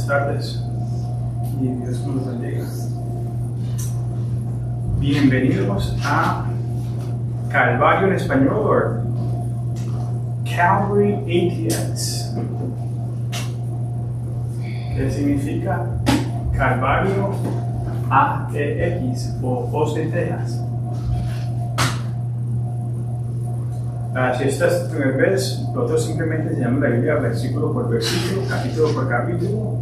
Buenas tardes y Dios nos bendiga. Bienvenidos a Calvario en español o Calvary ATX. ¿Qué significa Calvario ATX o Austin, Texas? Si esta es tu primera vez, nosotros simplemente enseñamos la Biblia versículo por versículo, capítulo por capítulo.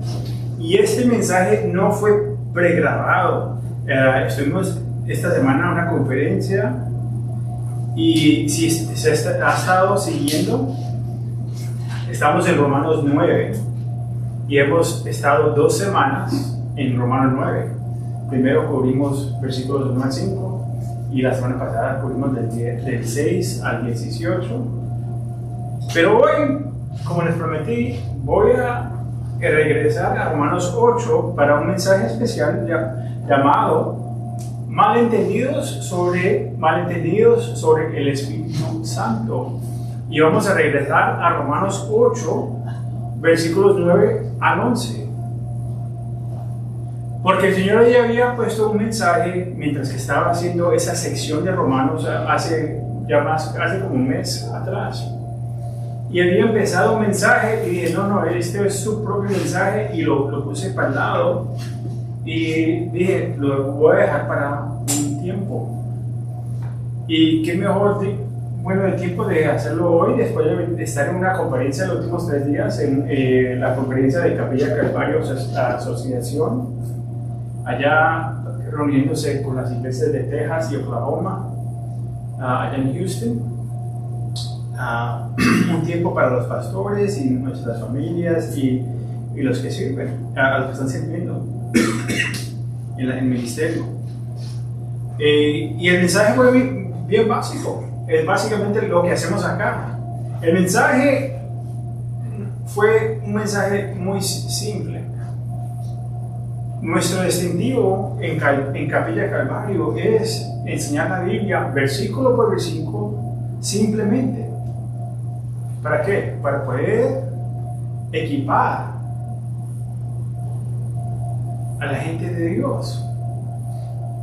Y este mensaje no fue pregrabado. Estuvimos esta semana en una conferencia y si se ha estado siguiendo, estamos en Romanos 9 y hemos estado 2 semanas en Romanos 9. Primero cubrimos versículos 1 al 5. Y la semana pasada cubrimos del 6 al 18. Pero hoy, como les prometí, voy a regresar a Romanos 8 para un mensaje especial llamado Malentendidos sobre el Espíritu Santo. Y vamos a regresar a Romanos 8, versículos 9 al 11. Porque el Señor ya había puesto un mensaje mientras que estaba haciendo esa sección de Romanos hace como un mes atrás. Y había empezado un mensaje y dije, no, este es su propio mensaje y lo puse para el lado. Y dije, lo voy a dejar para un tiempo. Y qué mejor el tiempo de hacerlo hoy, después de estar en una conferencia los últimos 3 días, en la conferencia de Capilla Calvario Asociación. Allá reuniéndose con las iglesias de Texas y Oklahoma, allá en Houston. Un tiempo para los pastores y nuestras familias y los que sirven, a los que están sirviendo en el ministerio. Y el mensaje fue bien básico, es básicamente lo que hacemos acá. El mensaje fue un mensaje muy simple. Nuestro distintivo en Capilla Calvario es enseñar la Biblia versículo por versículo simplemente. ¿Para qué? Para poder equipar a la gente de Dios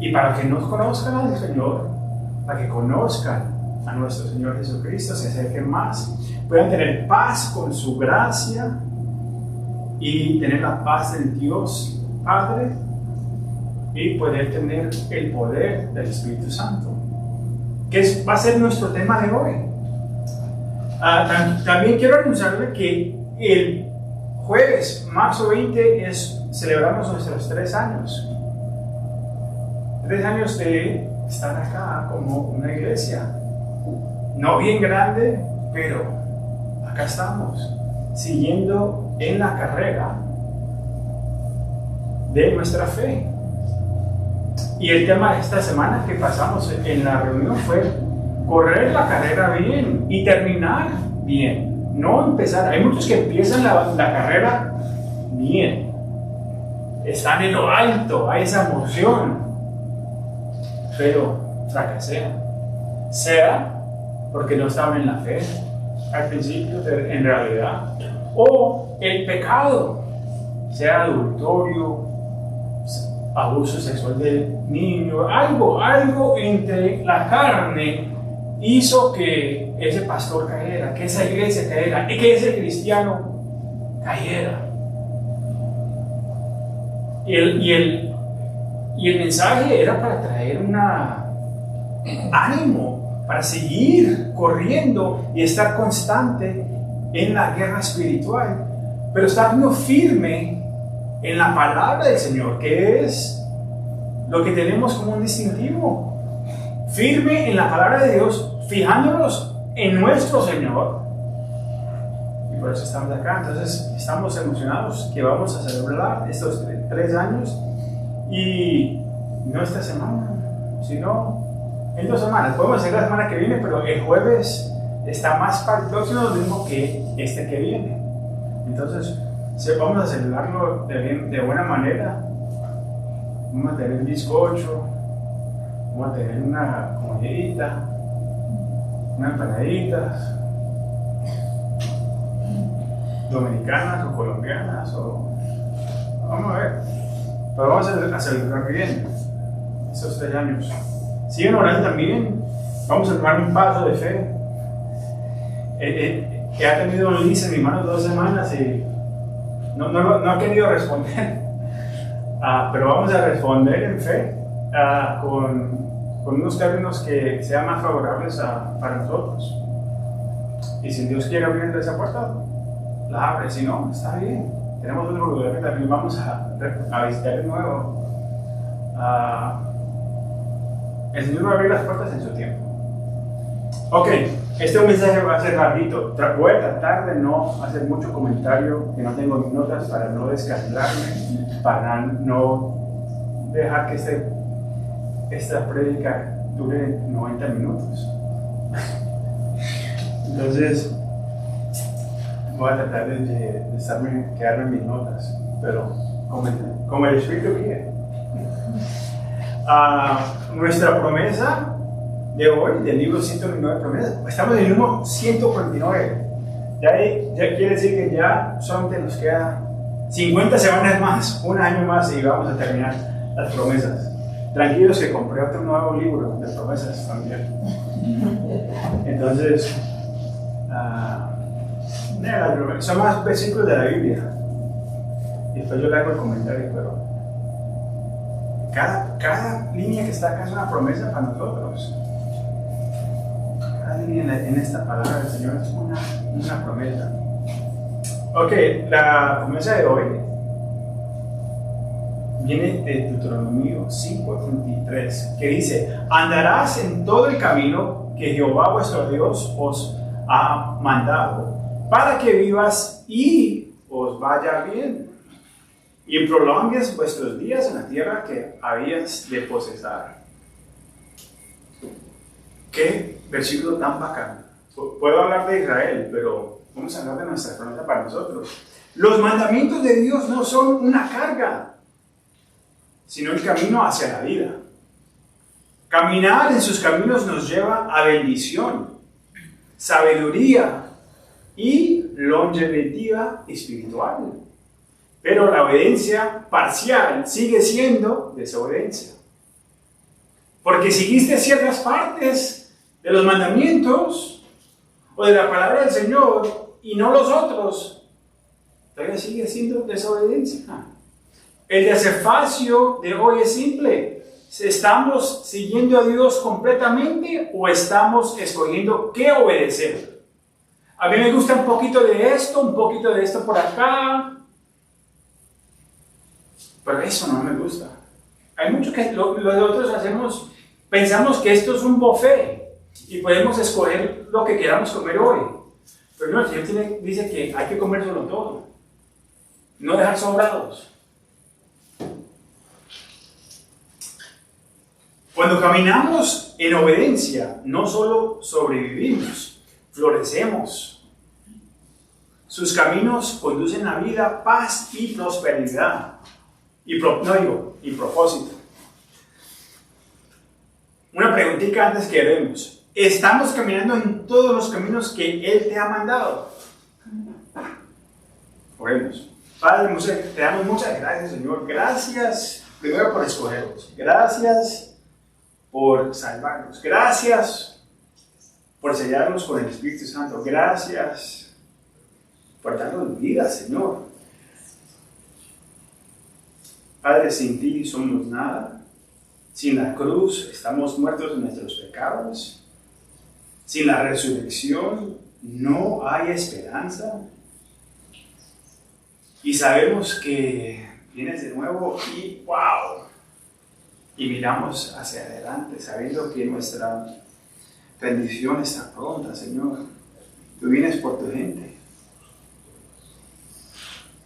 y para que nos conozcan al Señor, para que conozcan a nuestro Señor Jesucristo, se acerquen más, puedan tener paz con su gracia y tener la paz del Dios Padre y poder tener el poder del Espíritu Santo, que va a ser nuestro tema de hoy. También quiero anunciarle que el jueves, marzo 20, celebramos nuestros 3 años. 3 años de estar acá como una iglesia, no bien grande, pero acá estamos, siguiendo en la carrera de nuestra fe. Y el tema de esta semana que pasamos en la reunión fue correr la carrera bien y terminar bien, no empezar. Hay muchos que empiezan la carrera bien, están en lo alto, hay esa emoción, pero fracasean, sea porque no estaban en la fe al principio, en realidad, o el pecado, sea adulterio, abuso sexual del niño, algo entre la carne hizo que ese pastor cayera, que esa iglesia cayera, y que ese cristiano cayera. Y el mensaje era para traer ánimo, para seguir corriendo y estar constante en la guerra espiritual, pero estar firme en la palabra del Señor, que es lo que tenemos como un distintivo. Firme en la palabra de Dios, fijándonos en nuestro Señor. Y por eso estamos acá. Entonces estamos emocionados que vamos a celebrar estos 3 años. Y no esta semana, sino en 2 semanas. Podemos hacer la semana que viene, pero el jueves está más para el próximo domingo que este que viene. Entonces vamos a celebrarlo de buena manera. Vamos a tener un bizcocho, vamos a tener una comidita, unas empanaditas dominicanas o colombianas o Vamos a ver. Pero vamos a celebrar bien esos 3 años. Siguen orando también. Vamos a tomar un paso de fe. Que ha tenido un Liz en mi mano 2 semanas y no ha querido responder. Pero vamos a responder en fe con unos términos que sean más favorables para nosotros. Y si Dios quiere abrir esa puerta, la abre. Si no, está bien. Tenemos otro lugar que también vamos a visitar de nuevo. El Señor va a abrir las puertas en su tiempo. Ok, este mensaje va a ser rapidito. Voy a tratar de no hacer mucho comentario, que no tengo mis notas, para no descarrilarme, para no dejar que esta prédica dure 90 minutos. Entonces, voy a tratar de quedarme en mis notas, pero como el Espíritu guíe. Nuestra promesa de hoy, del libro 109 promesas, estamos en el número 149. Ya quiere decir que ya solamente nos queda 50 semanas más, un año más y vamos a terminar las promesas. Tranquilos que compré otro nuevo libro de promesas también. Entonces, son más versículos de la Biblia. Y después yo le hago el comentario, pero cada línea que está acá es una promesa para nosotros. Cada línea en esta palabra del Señor es una promesa. Ok, la promesa de hoy viene de Deuteronomio 5:23, que dice: andarás en todo el camino que Jehová vuestro Dios os ha mandado, para que vivas y os vaya bien, y prolongues vuestros días en la tierra que habías de posesar. Qué versículo tan bacán. Puedo hablar de Israel, pero vamos a hablar de nuestra promesa para nosotros. Los mandamientos de Dios no son una carga, sino el camino hacia la vida. Caminar en sus caminos nos lleva a bendición, sabiduría y longevidad espiritual. Pero la obediencia parcial sigue siendo desobediencia. Porque seguiste ciertas partes de los mandamientos o de la palabra del Señor y no los otros, todavía sigue siendo desobediencia. El desafacio de hoy es simple: ¿estamos siguiendo a Dios completamente o estamos escogiendo qué obedecer? A mí me gusta un poquito de esto por acá, pero eso no me gusta. Hay mucho que nosotros hacemos, pensamos que esto es un buffet y podemos escoger lo que queramos comer hoy. Pero no, el Señor dice que hay que comérselo todo, no dejar sobrados. Cuando caminamos en obediencia, no solo sobrevivimos, florecemos. Sus caminos conducen a vida, paz y prosperidad. Y propósito. Una preguntita antes que vemos. ¿Estamos caminando en todos los caminos que Él te ha mandado? Oremos. Padre, te damos muchas gracias, Señor. Gracias primero por escogernos. Gracias por salvarnos. Gracias por sellarnos con el Espíritu Santo. Gracias por darnos vida, Señor. Padre, sin ti somos nada. Sin la cruz estamos muertos en nuestros pecados. Sin la resurrección no hay esperanza. Y sabemos que vienes de nuevo y ¡wow! Y miramos hacia adelante sabiendo que nuestra bendición está pronta, Señor. Tú vienes por tu gente.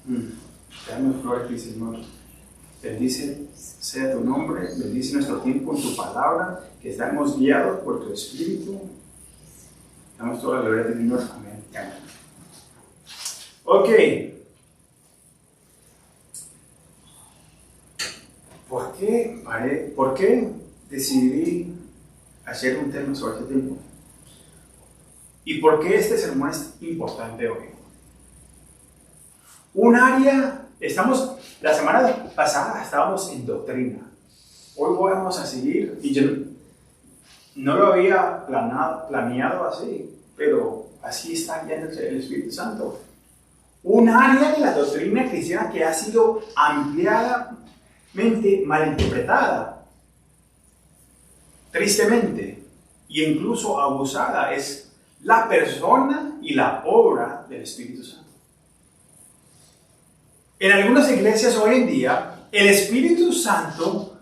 Te damos gloria a ti, Señor. Bendice sea tu nombre, bendice nuestro tiempo en tu palabra, que estamos guiados por tu Espíritu. Damos toda la gloria a ti, Señor. Amén. Amén. Ok. ¿Por qué decidí hacer un tema sobre este tiempo? ¿Y por qué este sermón es importante hoy? Un área La semana pasada estábamos en doctrina. Hoy vamos a seguir, y yo no lo había planeado así, pero así está guiando el Espíritu Santo. Un área de la doctrina cristiana que ha sido ampliadamente malinterpretada, tristemente, e incluso abusada, es la persona y la obra del Espíritu Santo. En algunas iglesias hoy en día, el Espíritu Santo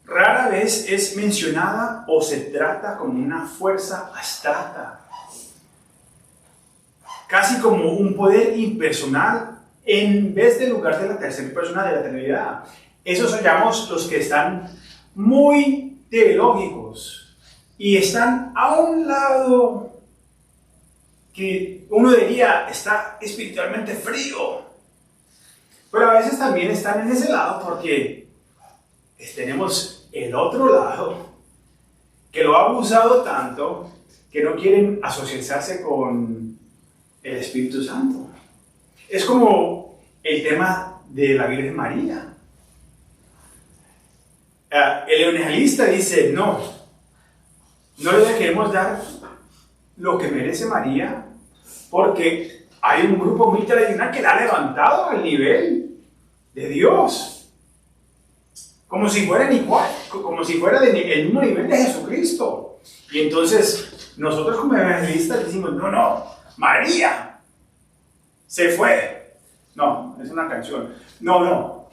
rara vez es mencionada o se trata como una fuerza abstracta, casi como un poder impersonal en vez del lugar de la tercera persona de la Trinidad. Esos son, digamos, los que están muy teológicos y están a un lado que uno diría está espiritualmente frío. Pero a veces también están en ese lado porque tenemos el otro lado que lo ha abusado tanto que no quieren asociarse con el Espíritu Santo. Es como el tema de la Virgen María. El evangelista dice, no le queremos dar lo que merece María porque hay un grupo muy tradicional que la ha levantado al nivel de Dios. Como si fueran igual, como si fuera el mismo nivel de Jesucristo. Y entonces, nosotros como evangelistas decimos, no, María se fue. No, es una canción. No.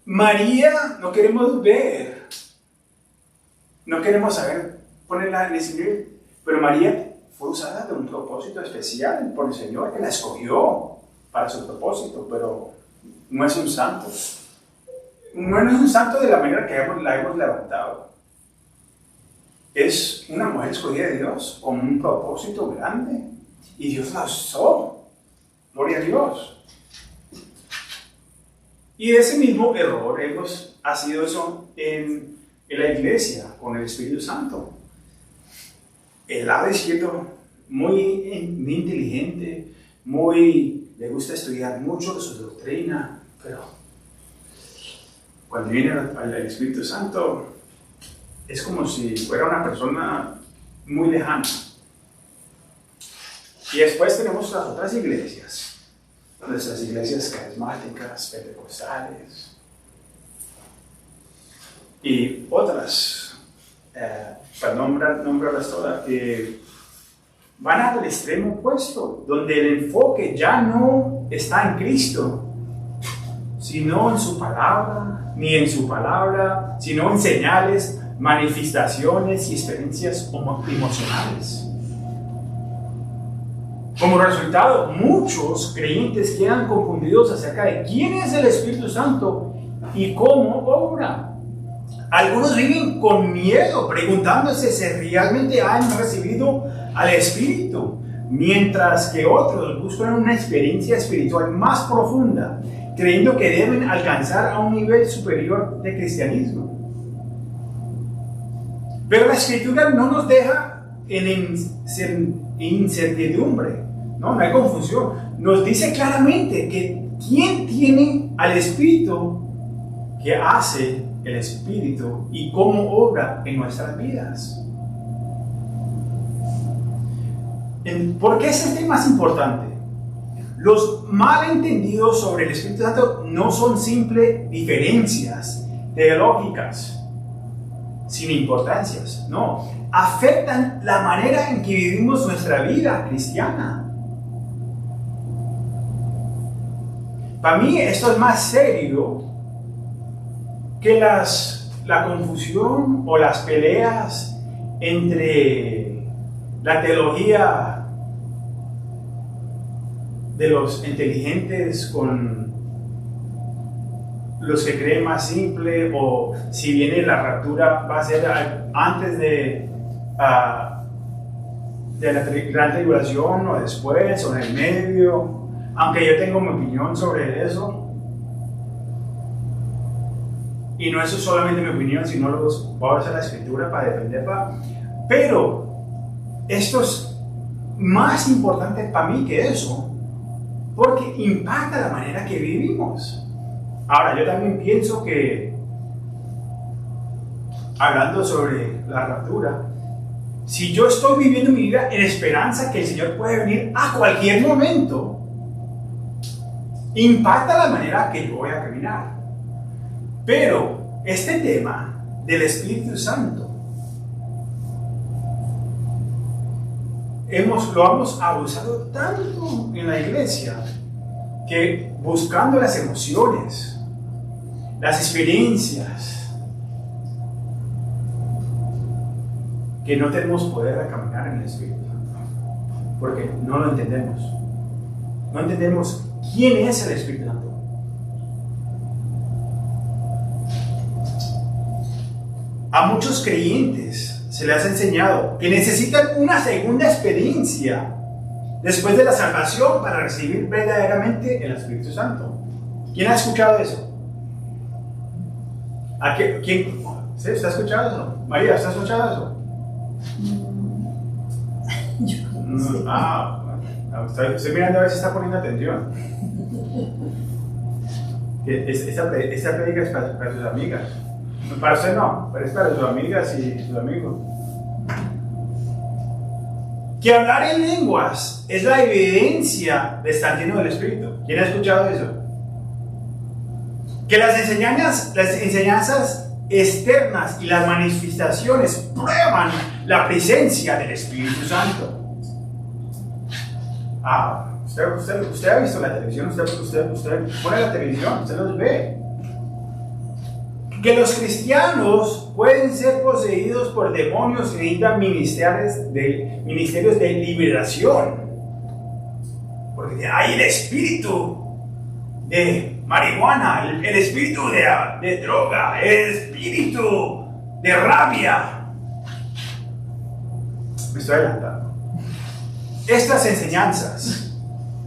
María no queremos ver. No queremos saber ponerla en ese nivel. Pero María fue usada de un propósito especial por el Señor, que la escogió para su propósito, pero no es un santo. No es un santo de la manera que la hemos levantado. Es una mujer escogida de Dios con un propósito grande. Y Dios la usó. Gloria a Dios. Y ese mismo error ha sido eso en la iglesia con el Espíritu Santo. El lado izquierdo, muy inteligente, le gusta estudiar mucho de su doctrina, pero cuando viene al Espíritu Santo, es como si fuera una persona muy lejana. Y después tenemos las otras iglesias, nuestras iglesias carismáticas, pentecostales, y otras, para nombrarlas todas, que van al extremo opuesto, donde el enfoque ya no está en Cristo, sino en su palabra, ni en su palabra, sino en señales, manifestaciones y experiencias emocionales. Como resultado, muchos creyentes quedan confundidos acerca de quién es el Espíritu Santo y cómo obra. Algunos viven con miedo, preguntándose si realmente han recibido al Espíritu, mientras que otros buscan una experiencia espiritual más profunda, creyendo que deben alcanzar a un nivel superior de cristianismo. Pero la Escritura no nos deja en incertidumbre, no hay confusión. Nos dice claramente que quién tiene al Espíritu, que hace el Espíritu y cómo obra en nuestras vidas. ¿Por qué es el tema más importante? Los malentendidos sobre el Espíritu Santo no son simples diferencias teológicas sin importancias, no. Afectan la manera en que vivimos nuestra vida cristiana. Para mí esto es más serio que la confusión o las peleas entre la teología de los inteligentes con los que creen más simple, o si viene la raptura va a ser antes de la gran tribulación o después o en el medio, aunque yo tengo mi opinión sobre eso. Y no es solamente mi opinión, sino voy a usar la Escritura para defenderla. Pero esto es más importante para mí que eso, porque impacta la manera que vivimos. Ahora, yo también pienso que, hablando sobre la raptura, si yo estoy viviendo mi vida en esperanza que el Señor puede venir a cualquier momento, impacta la manera que yo voy a caminar. Pero este tema del Espíritu Santo lo hemos abusado tanto en la iglesia que buscando las emociones, las experiencias, que no tenemos poder a caminar en el Espíritu Santo, porque no lo entendemos. No entendemos quién es el Espíritu Santo. A muchos creyentes se les ha enseñado que necesitan una segunda experiencia después de la salvación para recibir verdaderamente el Espíritu Santo. ¿Quién ha escuchado eso? ¿Quién? ¿Sí? ¿Usted ha escuchado eso? María, ¿usted ha escuchado eso? Estoy mirando a ver si está poniendo atención. Esta predica es para sus amigas. Para usted no, pero es para sus amigas y sus amigos. Que hablar en lenguas es la evidencia de estar lleno del Espíritu. ¿Quién ha escuchado eso? Que las enseñanzas externas y las manifestaciones prueban la presencia del Espíritu Santo. Usted ha visto la televisión, usted pone la televisión, usted los ve. Que los cristianos pueden ser poseídos por demonios y necesitan ministerios de liberación. Porque hay el espíritu de marihuana, el espíritu de droga, el espíritu de rabia. Me estoy adelantando. Estas enseñanzas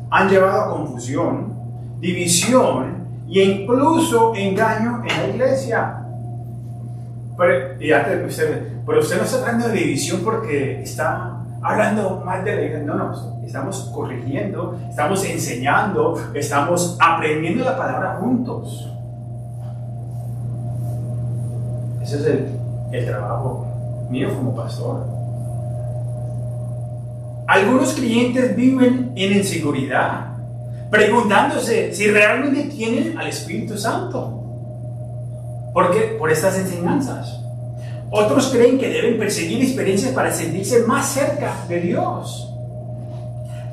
han llevado a confusión, división e incluso engaño en la iglesia. Pero usted no está hablando de división porque está hablando mal de la iglesia. No, estamos corrigiendo, estamos enseñando, estamos aprendiendo la palabra juntos. Ese es el trabajo mío como pastor. Algunos creyentes viven en inseguridad, preguntándose si realmente tienen al Espíritu Santo. ¿Por qué? Por estas enseñanzas. Otros creen que deben perseguir experiencias para sentirse más cerca de Dios.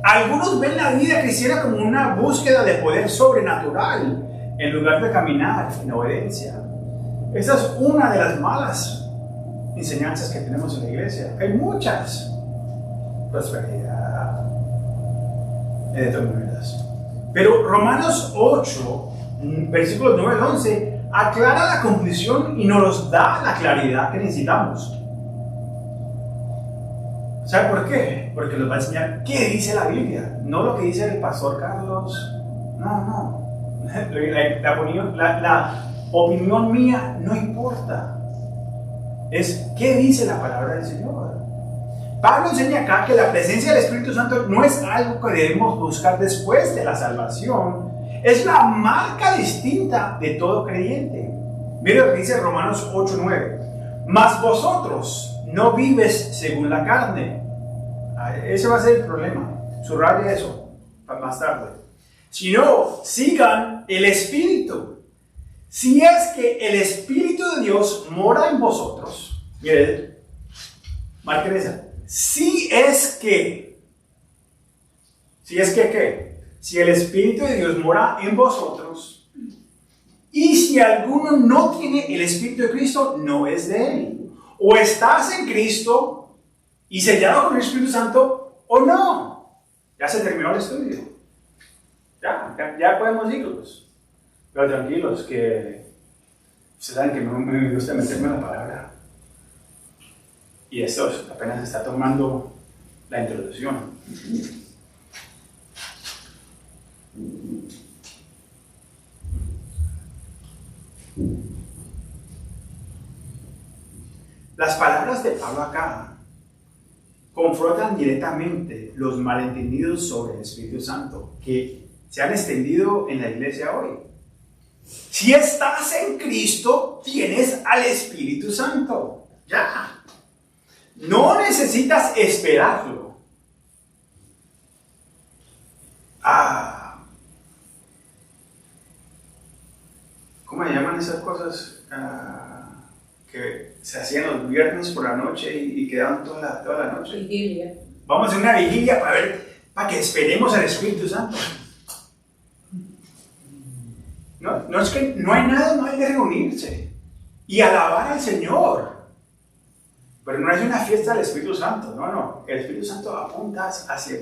Algunos ven la vida cristiana como una búsqueda de poder sobrenatural, en lugar de caminar en obediencia. Esa es una de las malas enseñanzas que tenemos en la iglesia. Hay muchas. Prosperidad, de todas maneras. Pero Romanos 8, versículos 9 al 11, aclara la conclusión y nos da la claridad que necesitamos. ¿Sabe por qué? Porque nos va a enseñar qué dice la Biblia, no lo que dice el pastor Carlos. No. La opinión mía no importa. Es qué dice la palabra del Señor. Pablo enseña acá que la presencia del Espíritu Santo no es algo que debemos buscar después de la salvación. Es la marca distinta de todo creyente. Mira lo que dice Romanos 8:9. Mas vosotros no vives según la carne. Ese va a ser el problema. Subraya eso para más tarde. Sino sigan el Espíritu. Si es que el Espíritu de Dios mora en vosotros. Miren, marquen esa. Si es que ¿qué? Si el Espíritu de Dios mora en vosotros, y si alguno no tiene el Espíritu de Cristo, no es de él. O estás en Cristo y sellado con el Espíritu Santo, o no. Ya se terminó el estudio. Ya podemos irnos. Pero tranquilos, que ustedes saben que no me gusta meterme en la palabra. Y esto apenas está tomando la introducción. Las palabras de Pablo acá confrontan directamente los malentendidos sobre el Espíritu Santo que se han extendido en la iglesia hoy. Si estás en Cristo, tienes al Espíritu Santo. Ya. No necesitas esperarlo. ¿Cómo le llaman esas cosas que se hacían los viernes por la noche y quedaban toda la noche? Vigilia. Vamos a hacer una vigilia para que esperemos al Espíritu Santo. No es que no hay nada mal de reunirse y alabar al Señor. Pero no es una fiesta del Espíritu Santo, no. El Espíritu Santo apunta hacia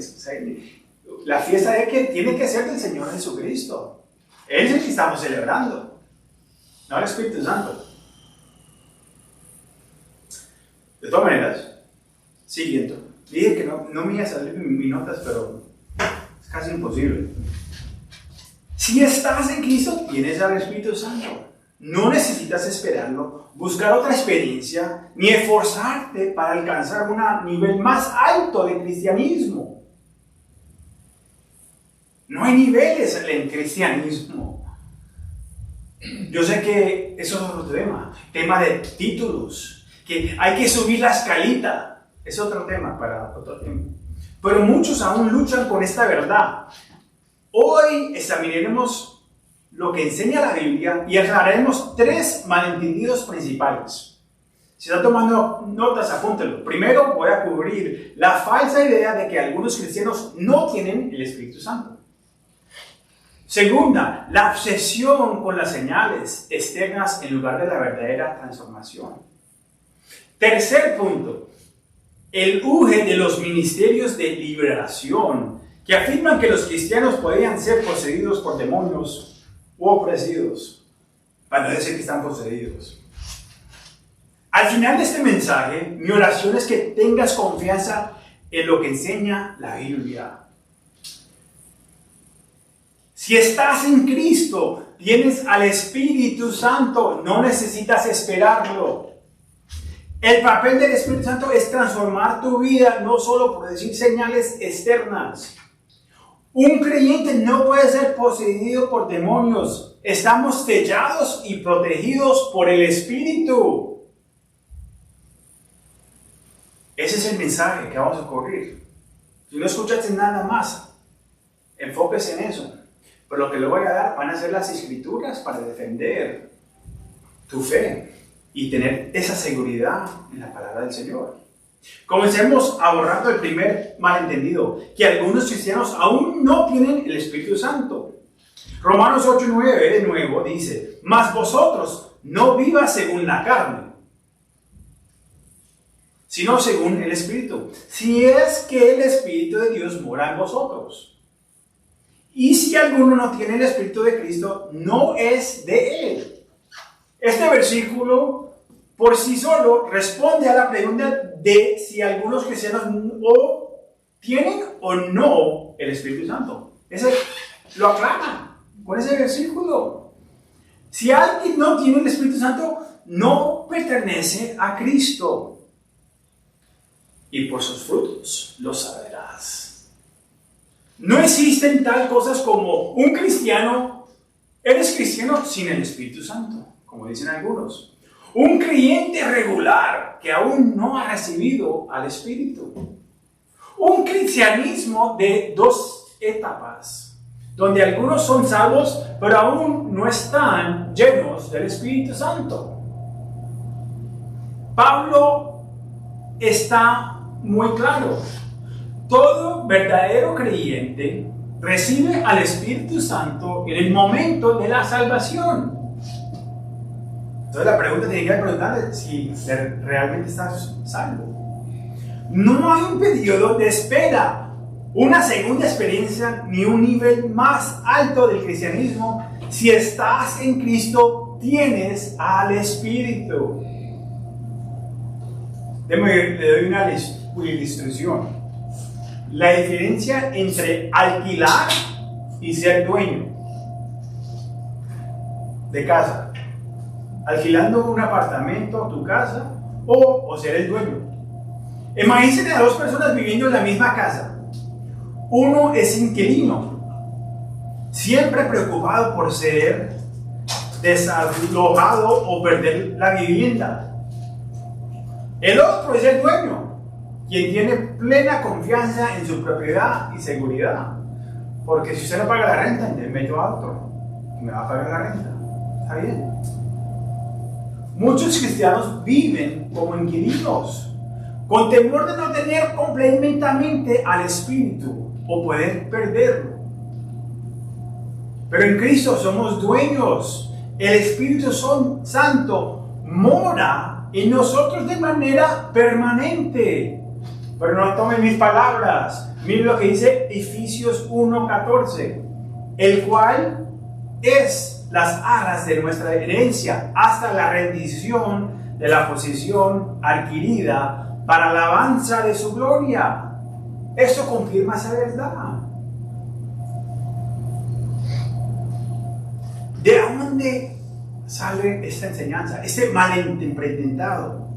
la fiesta de que tiene que ser del Señor Jesucristo. Él es el que estamos celebrando, no el Espíritu Santo. De todas maneras, siguiendo. Dije que no me iba a salir mis notas, pero es casi imposible. Si estás en Cristo, tienes al Espíritu Santo. No necesitas esperarlo, buscar otra experiencia, ni esforzarte para alcanzar un nivel más alto de cristianismo. No hay niveles en cristianismo. Yo sé que eso es otro tema de títulos, que hay que subir la escalita. Es otro tema para otro tiempo. Pero muchos aún luchan con esta verdad. Hoy examinaremos lo que enseña la Biblia y aclararemos 3 malentendidos principales. Si está tomando notas, apúntelo. Primero, voy a cubrir la falsa idea de que algunos cristianos no tienen el Espíritu Santo. Segunda, la obsesión con las señales externas en lugar de la verdadera transformación. Tercer punto, el auge de los ministerios de liberación que afirman que los cristianos podían ser poseídos por demonios u oprimidos, para no decir que están poseídos. Al final de este mensaje, mi oración es que tengas confianza en lo que enseña la Biblia. Si estás en Cristo, tienes al Espíritu Santo, no necesitas esperarlo. El papel del Espíritu Santo es transformar tu vida, no solo por decir señales externas. Un creyente no puede ser poseído por demonios. Estamos sellados y protegidos por el Espíritu. Ese es el mensaje que vamos a cubrir. Si no escuchaste nada más, enfóquese en eso. Pero lo que le voy a dar van a ser las escrituras para defender tu fe y tener esa seguridad en la palabra del Señor. Comencemos abordando el primer malentendido, que algunos cristianos aún no tienen el Espíritu Santo. Romanos 8:9 de nuevo dice: mas vosotros no vivas según la carne, sino según el Espíritu, si es que el Espíritu de Dios mora en vosotros. Y si alguno no tiene el Espíritu de Cristo, no es de él. Este versículo por sí solo responde a la pregunta de si algunos cristianos tienen o no el Espíritu Santo. Ese lo aclara con ese versículo. Si alguien no tiene el Espíritu Santo, no pertenece a Cristo. Y por sus frutos los sabrás. No existen tal cosas como un cristiano. Eres cristiano sin el Espíritu Santo, como dicen algunos. Un creyente regular que aún no ha recibido al Espíritu. Un cristianismo de 2 etapas, donde algunos son salvos, pero aún no están llenos del Espíritu Santo. Pablo está muy claro. Todo verdadero creyente recibe al Espíritu Santo en el momento de la salvación. Entonces la pregunta tiene que preguntarle si realmente estás salvo. No hay un periodo de espera, una segunda experiencia, ni un nivel más alto del cristianismo. Si estás en Cristo, tienes al Espíritu. Le doy una ilustración. La diferencia entre alquilar y ser dueño de casa. Alquilando un apartamento, tu casa, o ser el dueño. Imagínense a 2 personas viviendo en la misma casa. Uno es inquilino siempre preocupado por ser desalojado o perder la vivienda. El otro es el dueño, quien tiene plena confianza en su propiedad y seguridad. Porque si usted no paga la renta, me meto a otro que me va a pagar la renta. Está bien. Muchos cristianos viven como inquilinos, con temor de no tener completamente al Espíritu o poder perderlo. Pero en Cristo somos dueños. El Espíritu Santo mora en nosotros de manera permanente. Pero no tomen mis palabras. Miren lo que dice Efesios 1:14, el cual es las arras de nuestra herencia hasta la rendición de la posesión adquirida para la alabanza de su gloria. Esto confirma esa verdad. ¿De dónde sale esta enseñanza? Este malinterpretado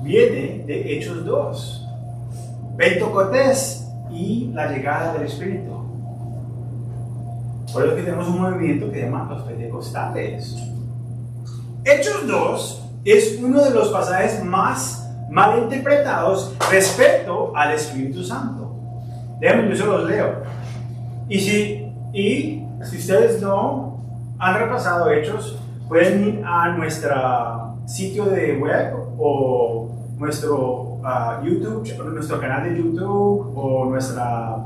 viene de Hechos 2, Pentecostés y la llegada del Espíritu. Por eso que tenemos un movimiento que se llama los Pentecostales. Hechos 2 es uno de los pasajes más malinterpretados respecto al Espíritu Santo. Déjenme, yo se los leo. Y si ustedes no han repasado Hechos, pueden ir a nuestro sitio de web o nuestro YouTube, nuestro canal de YouTube o nuestra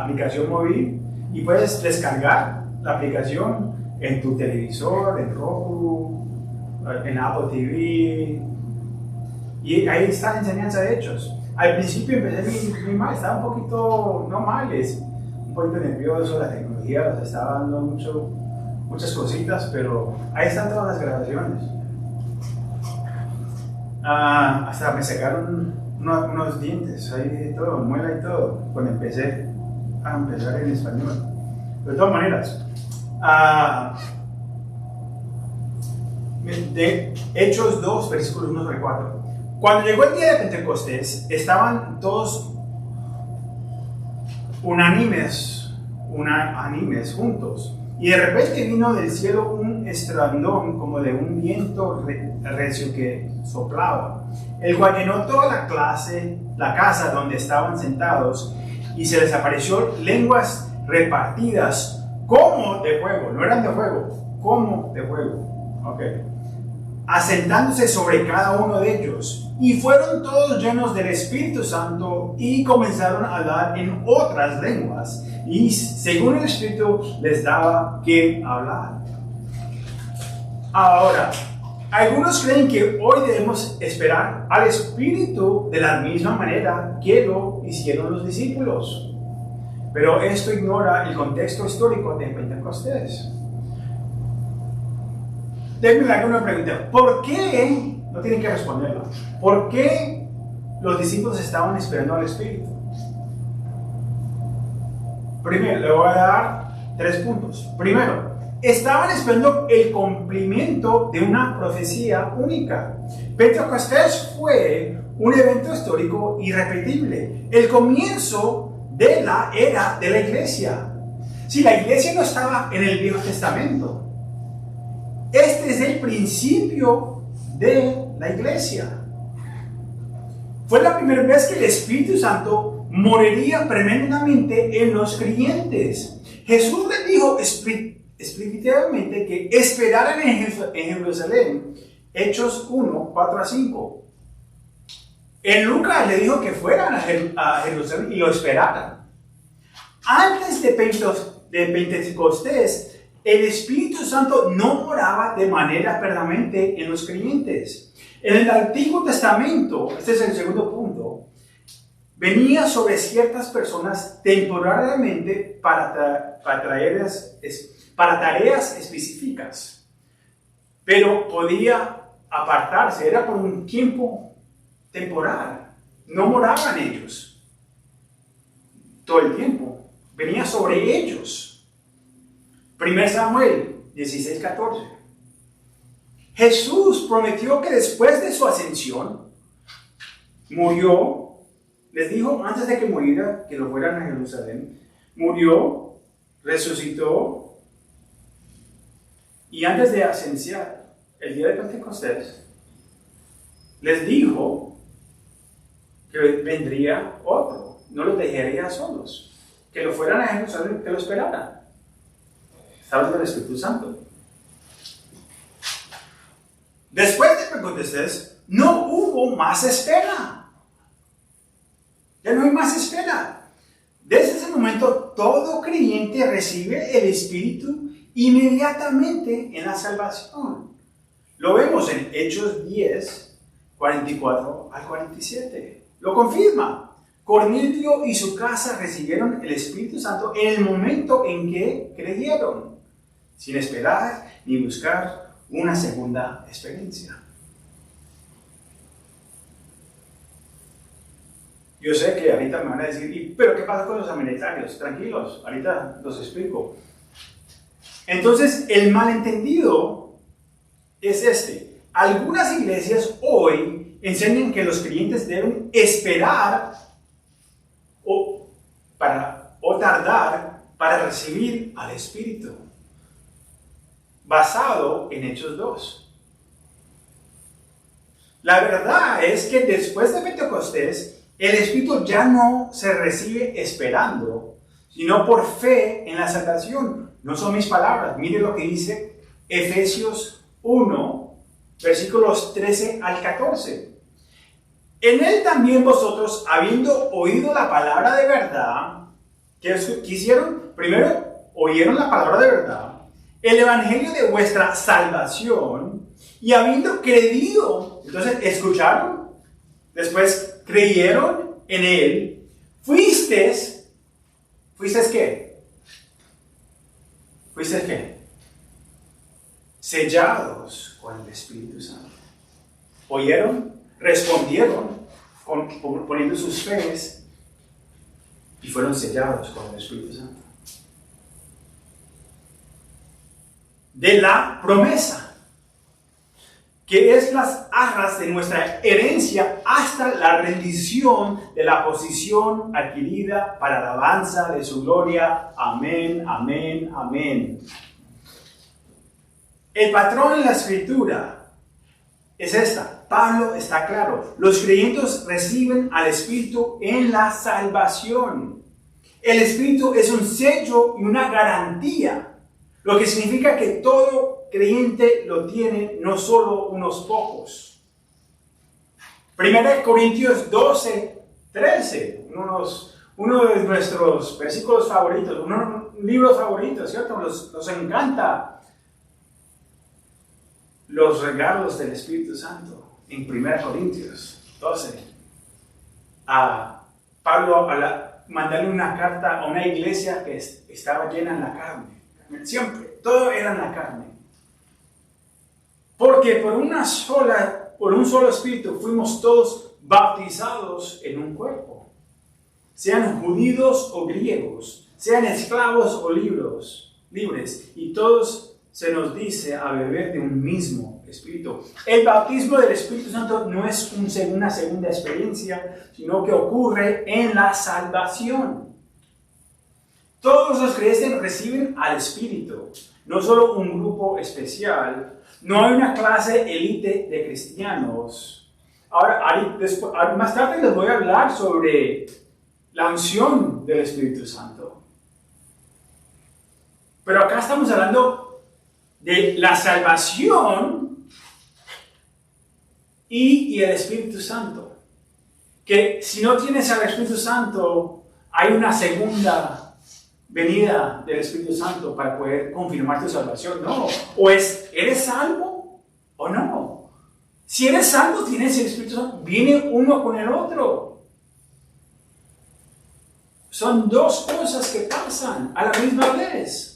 aplicación móvil, y puedes descargar la aplicación en tu televisor, en Roku, en Apple TV, y ahí está la enseñanza de Hechos. Al principio empecé muy mal, estaba un poquito, no mal, un poquito nervioso, la tecnología nos estaba dando muchas cositas, pero ahí están todas las grabaciones. Hasta me sacaron unos dientes, ahí todo, muela y todo, cuando empecé a empezar en español. Pero de todas maneras, de Hechos 2, versículos 1 al 4. Cuando llegó el día de Pentecostés, estaban todos unánimes juntos. Y de repente vino del cielo un estrondón como de un viento recio que soplaba, el cual llenó toda la casa donde estaban sentados, y se les apareció lenguas repartidas como de fuego, no eran de fuego, como de fuego, asentándose sobre cada uno de ellos. Y fueron todos llenos del Espíritu Santo y comenzaron a hablar en otras lenguas, y según el Espíritu les daba que hablar. Ahora, algunos creen que hoy debemos esperar al Espíritu de la misma manera que lo hicieron los discípulos. Pero esto ignora el contexto histórico de Pentecostés. Déjenme hacer una pregunta. ¿Por qué? No tienen que responderla. ¿Por qué los discípulos estaban esperando al Espíritu? Primero, le voy a dar 3 puntos. Primero, estaban esperando el cumplimiento de una profecía única. Pentecostés fue un evento histórico irrepetible, el comienzo de la era de la iglesia. Si la iglesia no estaba en el Viejo Testamento, este es el principio de la iglesia. Fue la primera vez que el Espíritu Santo moriría permanentemente en los creyentes. Jesús les dijo explícitamente que esperaran en Jerusalén. Hechos 1, 4-5. En Lucas le dijo que fueran a Jerusalén y lo esperaran. Antes de Pentecostés, el Espíritu Santo no moraba de manera permanente en los creyentes. En el Antiguo Testamento, este es el segundo punto, venía sobre ciertas personas temporariamente para tareas específicas, pero podía apartarse, era por un tiempo temporal, no moraban ellos todo el tiempo, venía sobre ellos. 1 Samuel 16:14. Jesús prometió que después de su ascensión, murió Les dijo antes de que muriera que lo fueran a Jerusalén. Murió, resucitó, y antes de ascensiar el día de Pentecostés, les dijo que vendría otro, no los dejaría solos, que lo fueran a Jerusalén, que lo esperaran. Estaba hablando del Espíritu Santo. Después de Pentecostés, no hubo más espera. Ya no hay más espera. Desde ese momento, todo creyente recibe el Espíritu inmediatamente en la salvación. Lo vemos en Hechos 10, 44 al 47. Lo confirma. Cornelio y su casa recibieron el Espíritu Santo en el momento en que creyeron, sin esperar ni buscar una segunda experiencia. Yo sé que ahorita me van a decir, ¿pero qué pasa con los amenetarios? Tranquilos, ahorita los explico. Entonces, el malentendido es este. Algunas iglesias hoy enseñan que los creyentes deben esperar o tardar para recibir al Espíritu, basado en Hechos 2. La verdad es que después de Pentecostés, el Espíritu ya no se recibe esperando, sino por fe en la salvación. No son mis palabras. Mire lo que dice Efesios 1, versículos 13 al 14. En él también vosotros, habiendo oído la palabra de verdad, ¿qué hicieron? Primero, oyeron la palabra de verdad, el evangelio de vuestra salvación, y habiendo creído, entonces escucharon, después creyeron en él, ¿fuisteis qué? ¿Fuisteis qué? Sellados con el Espíritu Santo. ¿Oyeron? Respondieron poniendo sus fees y fueron sellados con el Espíritu Santo. De la promesa, que es las arras de nuestra herencia hasta la rendición de la posición adquirida para la alabanza de su gloria. Amén, amén, amén. El patrón en la Escritura es esta. Pablo está claro. Los creyentes reciben al Espíritu en la salvación. El Espíritu es un sello y una garantía, lo que significa que todo creyente lo tiene, no solo unos pocos. 1 Corintios 12, 13, uno de nuestros versículos favoritos, un libro favorito, ¿cierto? Nos encanta los regalos del Espíritu Santo. En 1 Corintios 12, a Pablo mandarle una carta a una iglesia que estaba llena en la carne. Siempre, todo era en la carne. Porque por un solo Espíritu fuimos todos bautizados en un cuerpo. Sean judíos o griegos, sean esclavos o libres, y todos se nos dice a beber de un mismo Espíritu. El bautismo del Espíritu Santo no es una segunda experiencia, sino que ocurre en la salvación. Todos los creyentes reciben al Espíritu, no solo un grupo especial. No hay una clase élite de cristianos. Ahora, más tarde les voy a hablar sobre la unción del Espíritu Santo. Pero acá estamos hablando de la salvación y el Espíritu Santo. Que si no tienes al Espíritu Santo, hay una segunda venida del Espíritu Santo para poder confirmar tu salvación. No, o ¿eres salvo o no? Si eres salvo, tienes el Espíritu Santo, viene uno con el otro. Son dos cosas que pasan a la misma vez.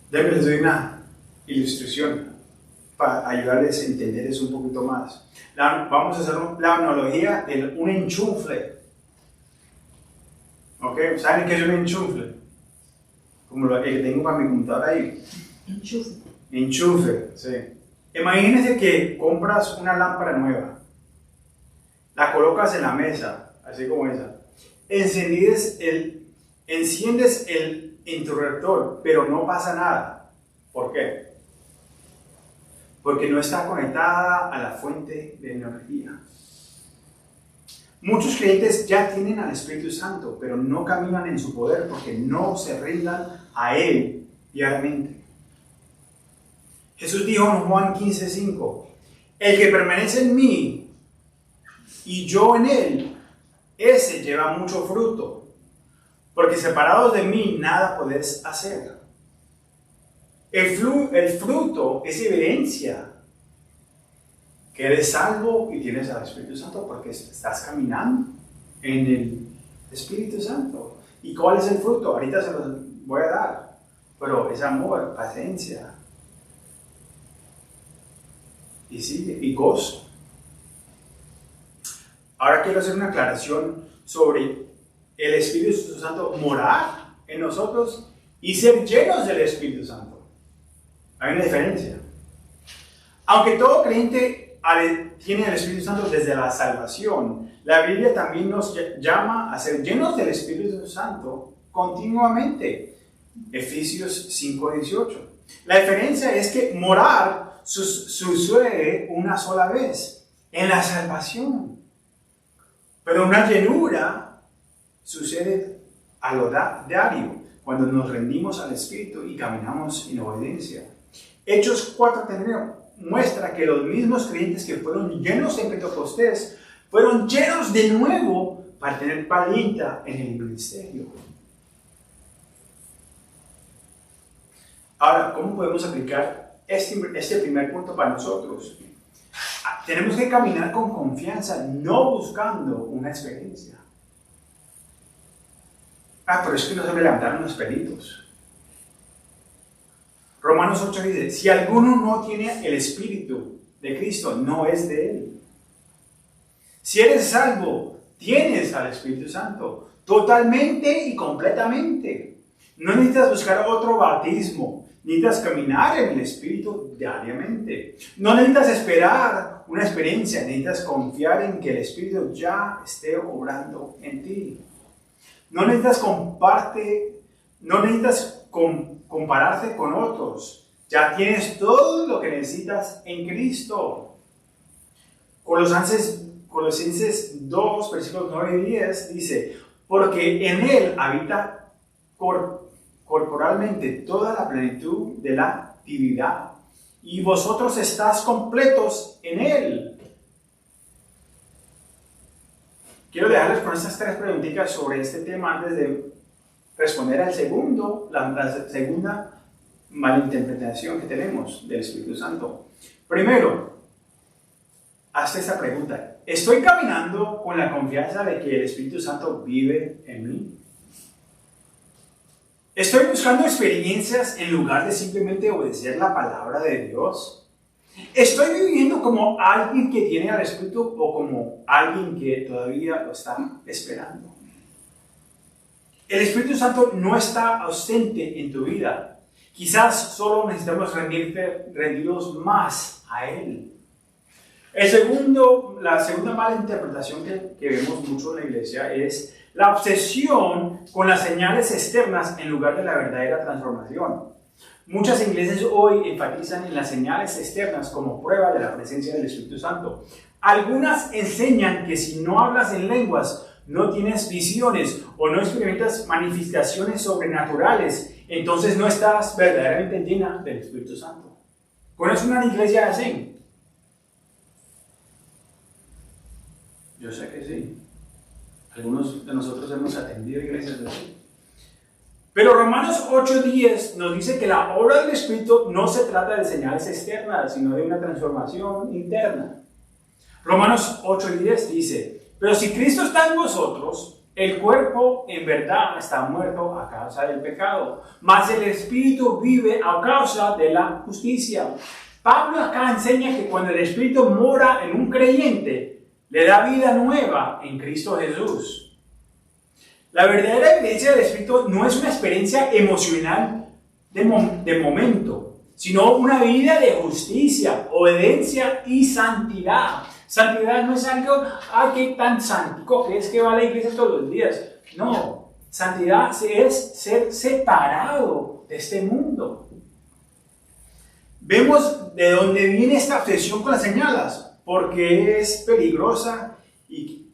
Les doy una ilustración para ayudarles a entender eso un poquito más. Vamos a hacer la analogía de un enchufle. ¿Ok? ¿Saben qué es un enchufle? Como el que tengo para mi computadora ahí. Enchufe. Enchufe, sí. Imagínense que compras una lámpara nueva, la colocas en la mesa, así como esa. Enciendes el interruptor, pero no pasa nada. ¿Por qué? Porque no está conectada a la fuente de energía. Muchos creyentes ya tienen al Espíritu Santo, pero no caminan en su poder porque no se rindan a Él diariamente. Jesús dijo en Juan 15:5, el que permanece en mí y yo en él, ese lleva mucho fruto, porque separados de mí nada podéis hacer. El fruto es evidencia que eres salvo y tienes al Espíritu Santo porque estás caminando en el Espíritu Santo. ¿Y cuál es el fruto? Ahorita se los voy a dar, pero es amor, paciencia, y gozo. Ahora quiero hacer una aclaración sobre el Espíritu Santo morar en nosotros y ser llenos del Espíritu Santo. Hay una diferencia. Aunque todo creyente tiene el Espíritu Santo desde la salvación, la Biblia también nos llama a ser llenos del Espíritu Santo continuamente. Efesios 5:18. La diferencia es que morar sucede una sola vez en la salvación, pero una llenura sucede a lo diario cuando nos rendimos al Espíritu y caminamos en obediencia. Hechos 4:3 muestra que los mismos creyentes que fueron llenos en Pentecostés fueron llenos de nuevo para tener palienta en el ministerio. Ahora, ¿cómo podemos aplicar este primer punto para nosotros? Tenemos que caminar con confianza, no buscando una experiencia. Pero es que no se me levantaron los pelitos. Romanos 8 dice, si alguno no tiene el Espíritu de Cristo, no es de Él. Si eres salvo, tienes al Espíritu Santo, totalmente y completamente. No necesitas buscar otro bautismo. Necesitas caminar en el Espíritu diariamente. No necesitas esperar una experiencia. Necesitas confiar en que el Espíritu ya esté obrando en ti. No necesitas compararte con otros. Ya tienes todo lo que necesitas en Cristo. Colosenses 2, versículos 9 y 10 dice, porque en Él habita corporalmente toda la plenitud de la actividad, y vosotros estáis completos en Él. Quiero dejarles con estas 3 preguntitas sobre este tema antes de responder al la segunda malinterpretación que tenemos del Espíritu Santo. Primero, hazte esta pregunta: ¿estoy caminando con la confianza de que el Espíritu Santo vive en mí? ¿Estoy buscando experiencias en lugar de simplemente obedecer la palabra de Dios? ¿Estoy viviendo como alguien que tiene al Espíritu o como alguien que todavía lo está esperando? El Espíritu Santo no está ausente en tu vida. Quizás solo necesitamos rendirnos más a Él. La segunda mala interpretación que vemos mucho en la iglesia es la obsesión con las señales externas en lugar de la verdadera transformación. Muchas iglesias hoy enfatizan en las señales externas como prueba de la presencia del Espíritu Santo. Algunas enseñan que si no hablas en lenguas, no tienes visiones o no experimentas manifestaciones sobrenaturales, entonces no estás verdaderamente llena del Espíritu Santo. ¿Conoces una iglesia así? Yo sé que sí. Algunos de nosotros hemos atendido iglesias así. Pero Romanos 8:10 nos dice que la obra del Espíritu no se trata de señales externas, sino de una transformación interna. Romanos 8:10 dice, pero si Cristo está en vosotros, el cuerpo en verdad está muerto a causa del pecado, mas el Espíritu vive a causa de la justicia. Pablo acá enseña que cuando el Espíritu mora en un creyente, le da vida nueva en Cristo Jesús. La verdadera evidencia del Espíritu no es una experiencia emocional de momento, sino una vida de justicia, obediencia y santidad. Santidad no es algo, qué tan santico que es que va a la iglesia todos los días. No, santidad es ser separado de este mundo. Vemos de dónde viene esta obsesión con las señales, porque es peligrosa. Y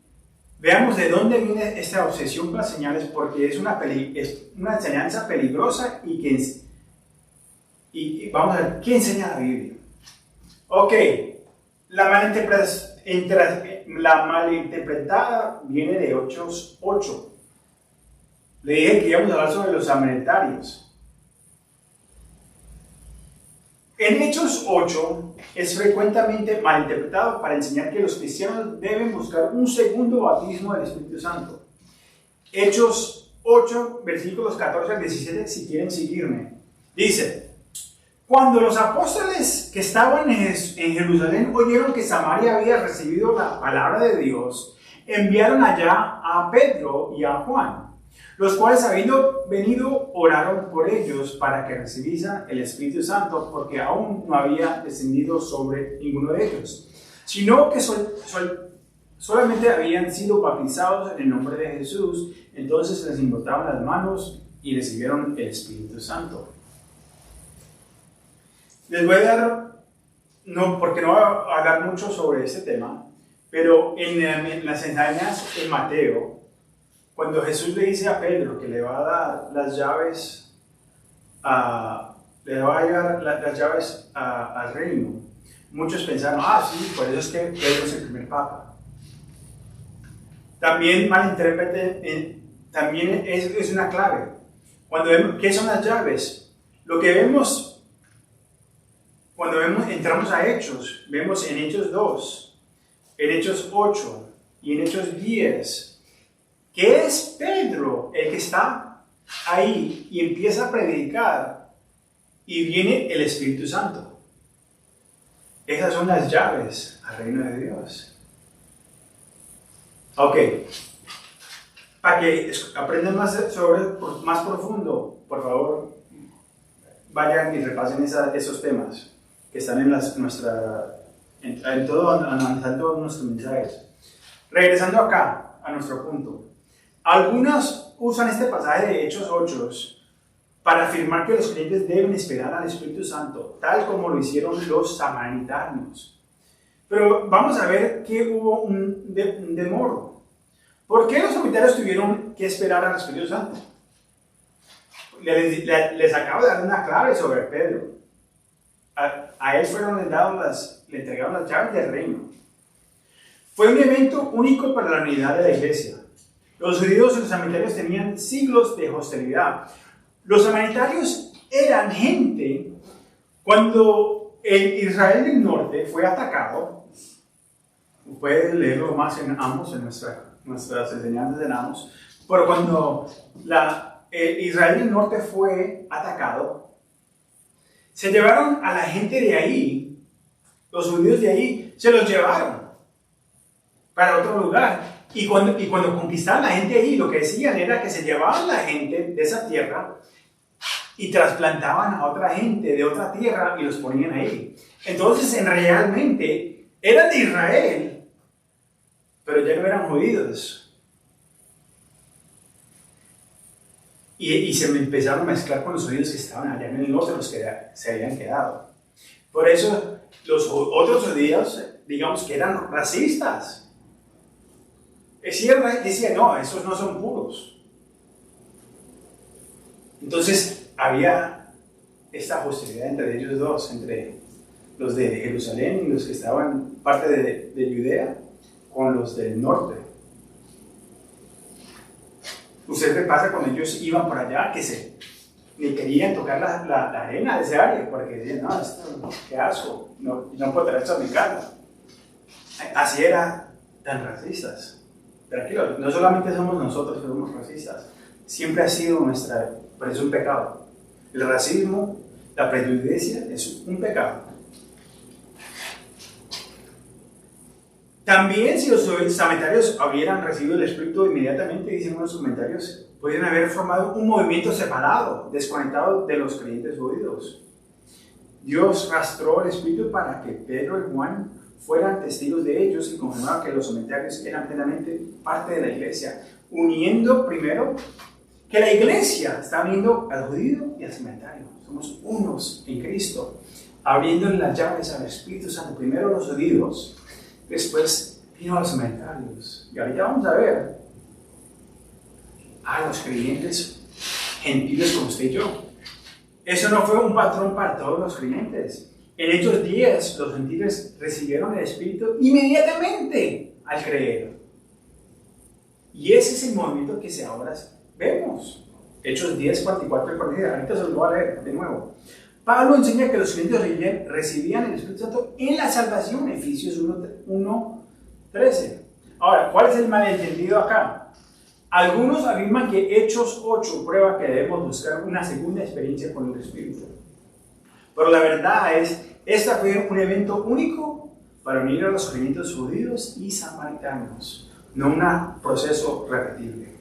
veamos de dónde viene esta obsesión con las señales, porque es una enseñanza peligrosa y vamos a ver, ¿qué enseña la Biblia? Ok, la malinterpretada viene de Hechos 8. Le dije que íbamos a hablar sobre los samaritarios. En Hechos 8 es frecuentemente malinterpretado para enseñar que los cristianos deben buscar un segundo bautismo del Espíritu Santo. Hechos 8, versículos 14 al 17, si quieren seguirme. Dice: cuando los apóstoles que estaban en Jerusalén oyeron que Samaria había recibido la palabra de Dios, enviaron allá a Pedro y a Juan, los cuales, habiendo venido, oraron por ellos para que recibiesen el Espíritu Santo, porque aún no había descendido sobre ninguno de ellos, sino que solamente habían sido bautizados en el nombre de Jesús. Entonces les imputaban las manos y recibieron el Espíritu Santo. Les voy a dar, porque no voy a hablar mucho sobre este tema, pero en las enseñanzas en Mateo, cuando Jesús le dice a Pedro que le va a dar las llaves, le va a llevar las llaves al reino, muchos pensaron, sí, por eso es que Pedro es el primer papa. También malinterpreten, también es una clave. Cuando vemos, ¿qué son las llaves? Lo que vemos, cuando entramos a Hechos, vemos en Hechos 2, en Hechos 8 y en Hechos 10, que es Pedro el que está ahí y empieza a predicar y viene el Espíritu Santo. Esas son las llaves al reino de Dios. Ok, para que aprendan más profundo, por favor, vayan y repasen esos temas que están en todo, analizando nuestros mensajes. Regresando acá a nuestro punto. Algunos usan este pasaje de Hechos 8 para afirmar que los creyentes deben esperar al Espíritu Santo, tal como lo hicieron los samaritanos. Pero vamos a ver que hubo un demoro. ¿Por qué los samaritanios tuvieron que esperar al Espíritu Santo? Les acabo de dar una clave sobre Pedro. A él le entregaron las llaves del reino. Fue un evento único para la unidad de la iglesia. Los judíos y los samaritanios tenían siglos de hostilidad. Los samaritanios eran gente, cuando el Israel del norte fue atacado, pueden leerlo más en Amos, en nuestras enseñanzas en Amos, pero cuando Israel del norte fue atacado, se llevaron a la gente de ahí, los judíos de ahí, se los llevaron para otro lugar. Y cuando conquistaban a la gente ahí, lo que decían era que se llevaban la gente de esa tierra y trasplantaban a otra gente de otra tierra y los ponían ahí. Entonces, realmente, eran de Israel, pero ya no eran judíos. Y se me empezaron a mezclar con los judíos que estaban allá en el norte, los que se habían quedado. Por eso, los otros judíos, digamos que eran racistas. Decía, no, esos no son puros. Entonces había esta hostilidad entre ellos dos, entre los de Jerusalén y los que estaban parte de Judea con los del norte. ¿Usted qué pasa cuando ellos iban para allá? Que ni querían tocar la arena de ese área, porque decían, no, esto, qué asco, no puedo traer esto a mi casa. Así eran tan racistas. Tranquilo, no solamente somos nosotros que somos racistas, siempre ha sido pero es un pecado. El racismo, la prejudicia es un pecado. También si los samaritanios hubieran recibido el Espíritu inmediatamente, dicen unos comentarios, podrían haber formado un movimiento separado, desconectado de los creyentes judíos. Dios rastró el Espíritu para que Pedro y Juan fueran testigos de ellos y confirmaba que los sometarios eran plenamente parte de la iglesia, uniendo primero que la iglesia está uniendo al judío y al sometario. Somos unos en Cristo, abriéndole las llaves al Espíritu Santo. Primero los judíos, después vino a los sometarios. Y ahorita vamos a ver a los creyentes gentiles como usted y yo. Eso no fue un patrón para todos los creyentes. En Hechos 10, los gentiles recibieron el Espíritu inmediatamente al creer. Y ese es el movimiento que ahora vemos. Hechos 10, 44 y 45. Ahorita se los voy a leer de nuevo. Pablo enseña que los creyentes recibían el Espíritu Santo en la salvación. Efesios 1:13. Ahora, ¿cuál es el malentendido acá? Algunos afirman que Hechos 8 prueba que debemos buscar una segunda experiencia con el Espíritu. Pero la verdad es, este fue un evento único para unir a los creyentes judíos y samaritanos, no un proceso repetible.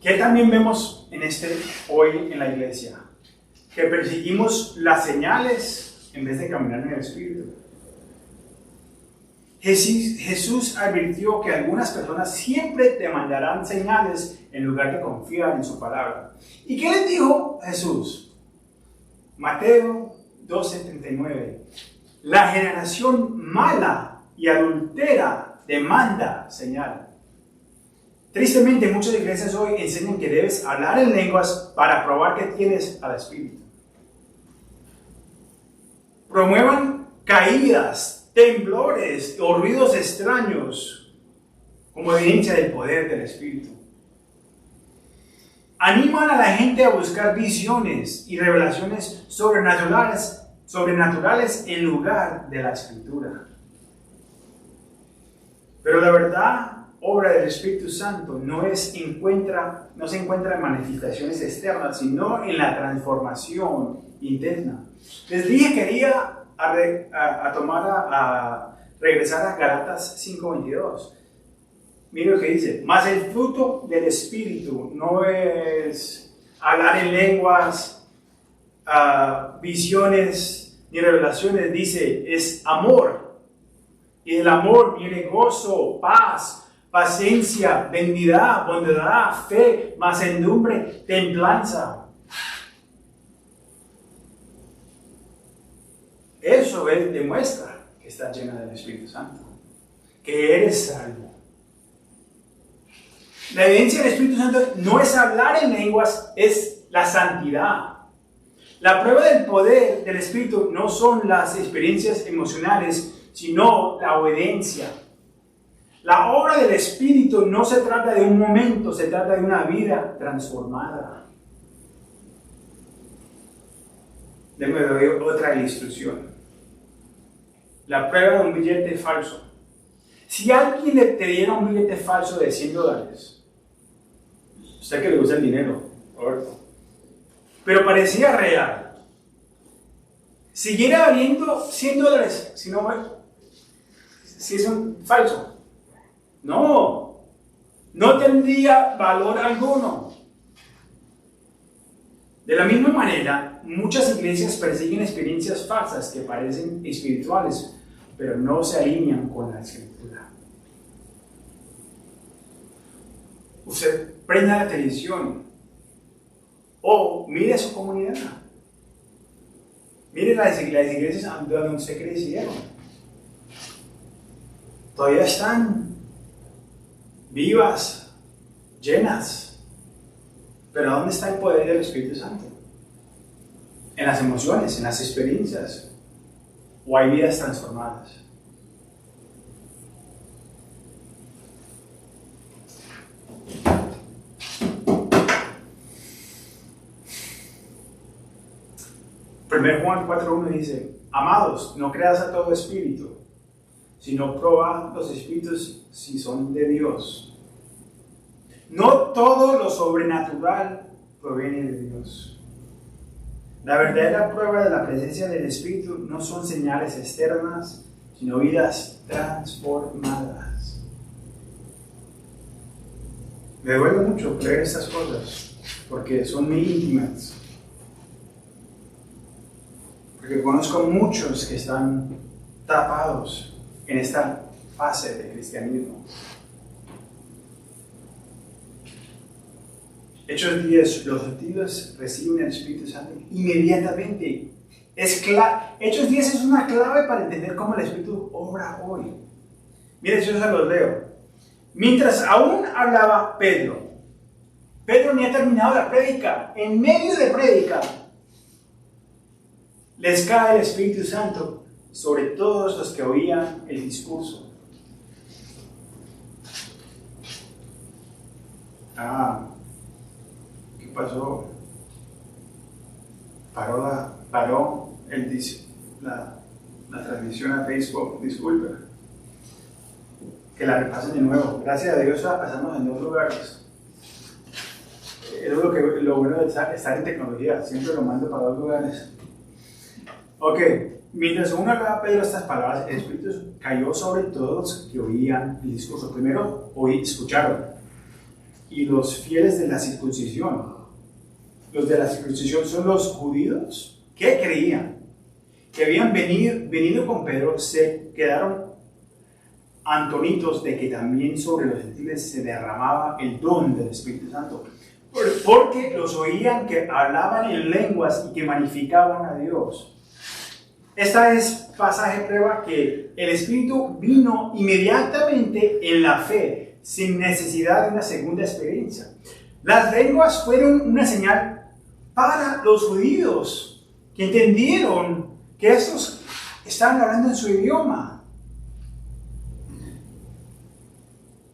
¿Qué también vemos hoy en la iglesia? Que perseguimos las señales en vez de caminar en el Espíritu. Jesús advirtió que algunas personas siempre demandarán señales en lugar de confiar en su palabra. ¿Y qué les dijo Jesús? Mateo 12:39. La generación mala y adultera demanda señal. Tristemente, muchas iglesias hoy enseñan que debes hablar en lenguas para probar que tienes al Espíritu. Promuevan caídas, temblores o ruidos extraños como evidencia del poder del Espíritu. Animan a la gente a buscar visiones y revelaciones sobrenaturales en lugar de la Escritura. Pero la verdad, obra del Espíritu Santo no se encuentra en manifestaciones externas, sino en la transformación interna. Les dije que quería regresar a Gálatas 5:22. Mira lo que dice: mas el fruto del Espíritu no es hablar en lenguas, visiones ni revelaciones, dice, es amor. Y el amor viene gozo, paz, paciencia, benignidad, bondad, fe, mansedumbre, templanza. Eso demuestra que estás llena del Espíritu Santo, que eres salvo. La evidencia del Espíritu Santo no es hablar en lenguas, es la santidad. La prueba del poder del Espíritu no son las experiencias emocionales, sino la obediencia. La obra del Espíritu no se trata de un momento, se trata de una vida transformada. Déjame ver otra ilustración. La prueba de un billete falso. Si alguien te diera un billete falso de $100, sé que le gusta el dinero, Roberto, pero parecía real, siguiera valiendo $100 si es un falso. No tendría valor alguno. De la misma manera, muchas iglesias persiguen experiencias falsas que parecen espirituales, pero no se alinean con la Escritura. Usted prenda la televisión o mire su comunidad. Mire las iglesias donde usted crecieron. Todavía están vivas, llenas. Pero ¿dónde está el poder del Espíritu Santo? En las emociones, en las experiencias. ¿O hay vidas transformadas? Primero Juan 4:1 dice: amados, no creas a todo espíritu, sino prueba los espíritus si son de Dios. No todo lo sobrenatural proviene de Dios. La verdadera prueba de la presencia del Espíritu no son señales externas, sino vidas transformadas. Me duele mucho creer estas cosas, porque son muy íntimas. Porque conozco muchos que están tapados en esta fase del cristianismo. Hechos 10, los gentiles reciben el Espíritu Santo inmediatamente. Hechos 10 es una clave para entender cómo el Espíritu obra hoy. Miren, yo se los leo. Mientras aún hablaba Pedro ni ha terminado la prédica. En medio de prédica, les cae el Espíritu Santo sobre todos los que oían el discurso. ¿Qué pasó? Paró la transmisión a Facebook, disculpe. Que la repasen de nuevo. Gracias a Dios la pasamos en 2 lugares. Es lo bueno de estar en tecnología, siempre lo mando para 2 lugares. Ok, mientras uno hablaba Pedro estas palabras, el Espíritu cayó sobre todos que oían el discurso. Primero, escucharon. Y los fieles de la circuncisión. Los de la circuncisión son los judíos que creían que habían venido con Pedro, se quedaron antonitos de que también sobre los gentiles se derramaba el don del Espíritu Santo. Porque los oían que hablaban en lenguas y que magnificaban a Dios. Esta es pasaje prueba que el Espíritu vino inmediatamente en la fe, sin necesidad de una segunda experiencia. Las lenguas fueron una señal para los judíos, que entendieron que estos estaban hablando en su idioma.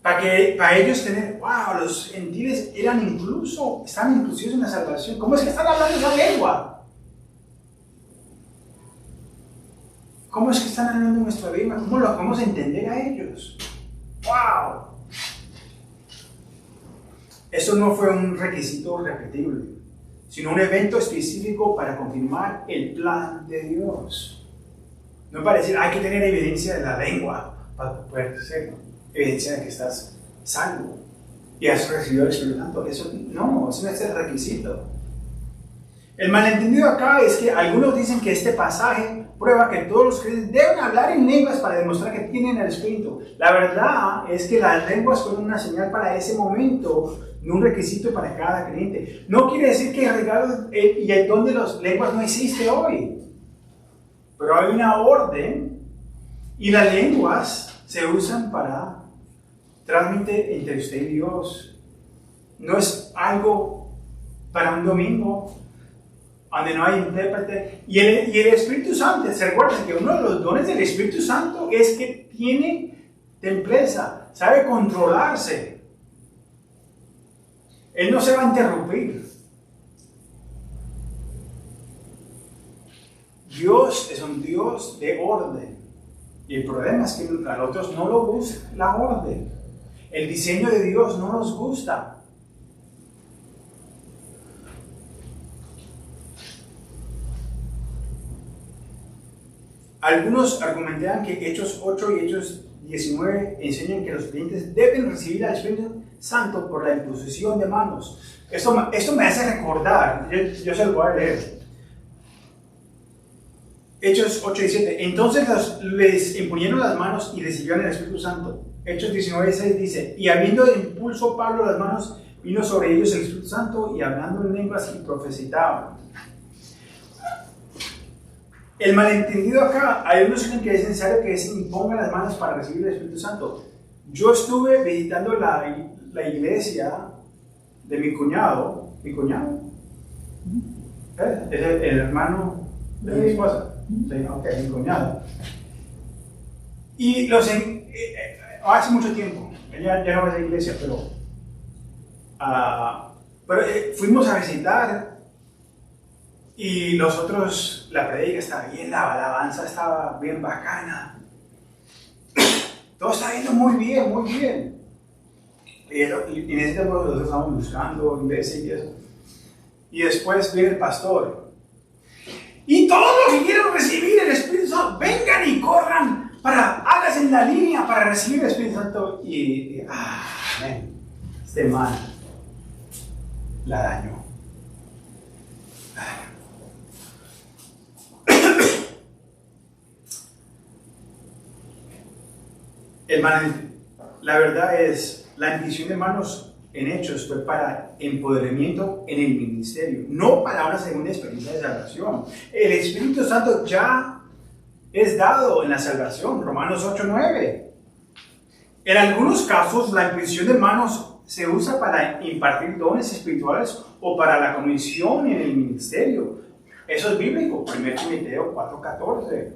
Para ellos tener, wow, los gentiles estaban inclusivos en la salvación. ¿Cómo es que están hablando esa lengua? ¿Cómo es que están hablando nuestro idioma? ¿Cómo lo vamos a entender a ellos? ¡Wow! Eso no fue un requisito repetible, sino un evento específico para confirmar el plan de Dios. No para decir, hay que tener evidencia de la lengua para poder decirlo. Evidencia de que estás salvo y has recibido el Espíritu Santo. Eso no es el requisito. El malentendido acá es que algunos dicen que este pasaje prueba que todos los creyentes deben hablar en lenguas para demostrar que tienen el Espíritu. La verdad es que las lenguas fueron una señal para ese momento, no un requisito para cada creyente. No quiere decir que el regalo y el don de las lenguas no existe hoy. Pero hay una orden y las lenguas se usan para transmitir entre usted y Dios. No es algo para un domingo donde no hay intérprete. Y el Espíritu Santo, se recuerda que uno de los dones del Espíritu Santo es que tiene templeza, sabe controlarse. Él no se va a interrumpir. Dios es un Dios de orden. Y el problema es que a nosotros no nos gusta la orden. El diseño de Dios no nos gusta. Algunos argumentan que Hechos 8 y Hechos 19 enseñan que los creyentes deben recibir al Espíritu Santo por la imposición de manos. Esto me hace recordar, yo se lo voy a leer. Hechos 8 y 7. Entonces les imponieron las manos y recibieron el Espíritu Santo. Hechos 19 y 6 dice, y habiendo impulso Pablo las manos, vino sobre ellos el Espíritu Santo y hablando en lenguas y profetizaban. El malentendido acá, hay unos que creen que es necesario que se impongan las manos para recibir el Espíritu Santo. Yo estuve visitando la iglesia de mi cuñado. ¿Mi cuñado? Es el hermano de mi esposa. Sí, ok, mi cuñado. Y hace mucho tiempo, ya no va a la iglesia, pero fuimos a visitar. Y nosotros, la predica estaba bien, la alabanza estaba bien bacana. Todo está yendo muy bien, muy bien. Y en ese tiempo nosotros estábamos buscando iglesia y eso. Y después viene el pastor. Y todos los que quieran recibir el Espíritu Santo, vengan y corran háganse en la línea para recibir el Espíritu Santo. Este man la dañó. Hermano, la verdad es, la intención de hermanos en Hechos fue para empoderamiento en el ministerio, no para una segunda experiencia de salvación. El Espíritu Santo ya es dado en la salvación, Romanos 8:9. En algunos casos, la imposición de manos se usa para impartir dones espirituales o para la comisión en el ministerio. Eso es bíblico, 1 Timoteo 4:14.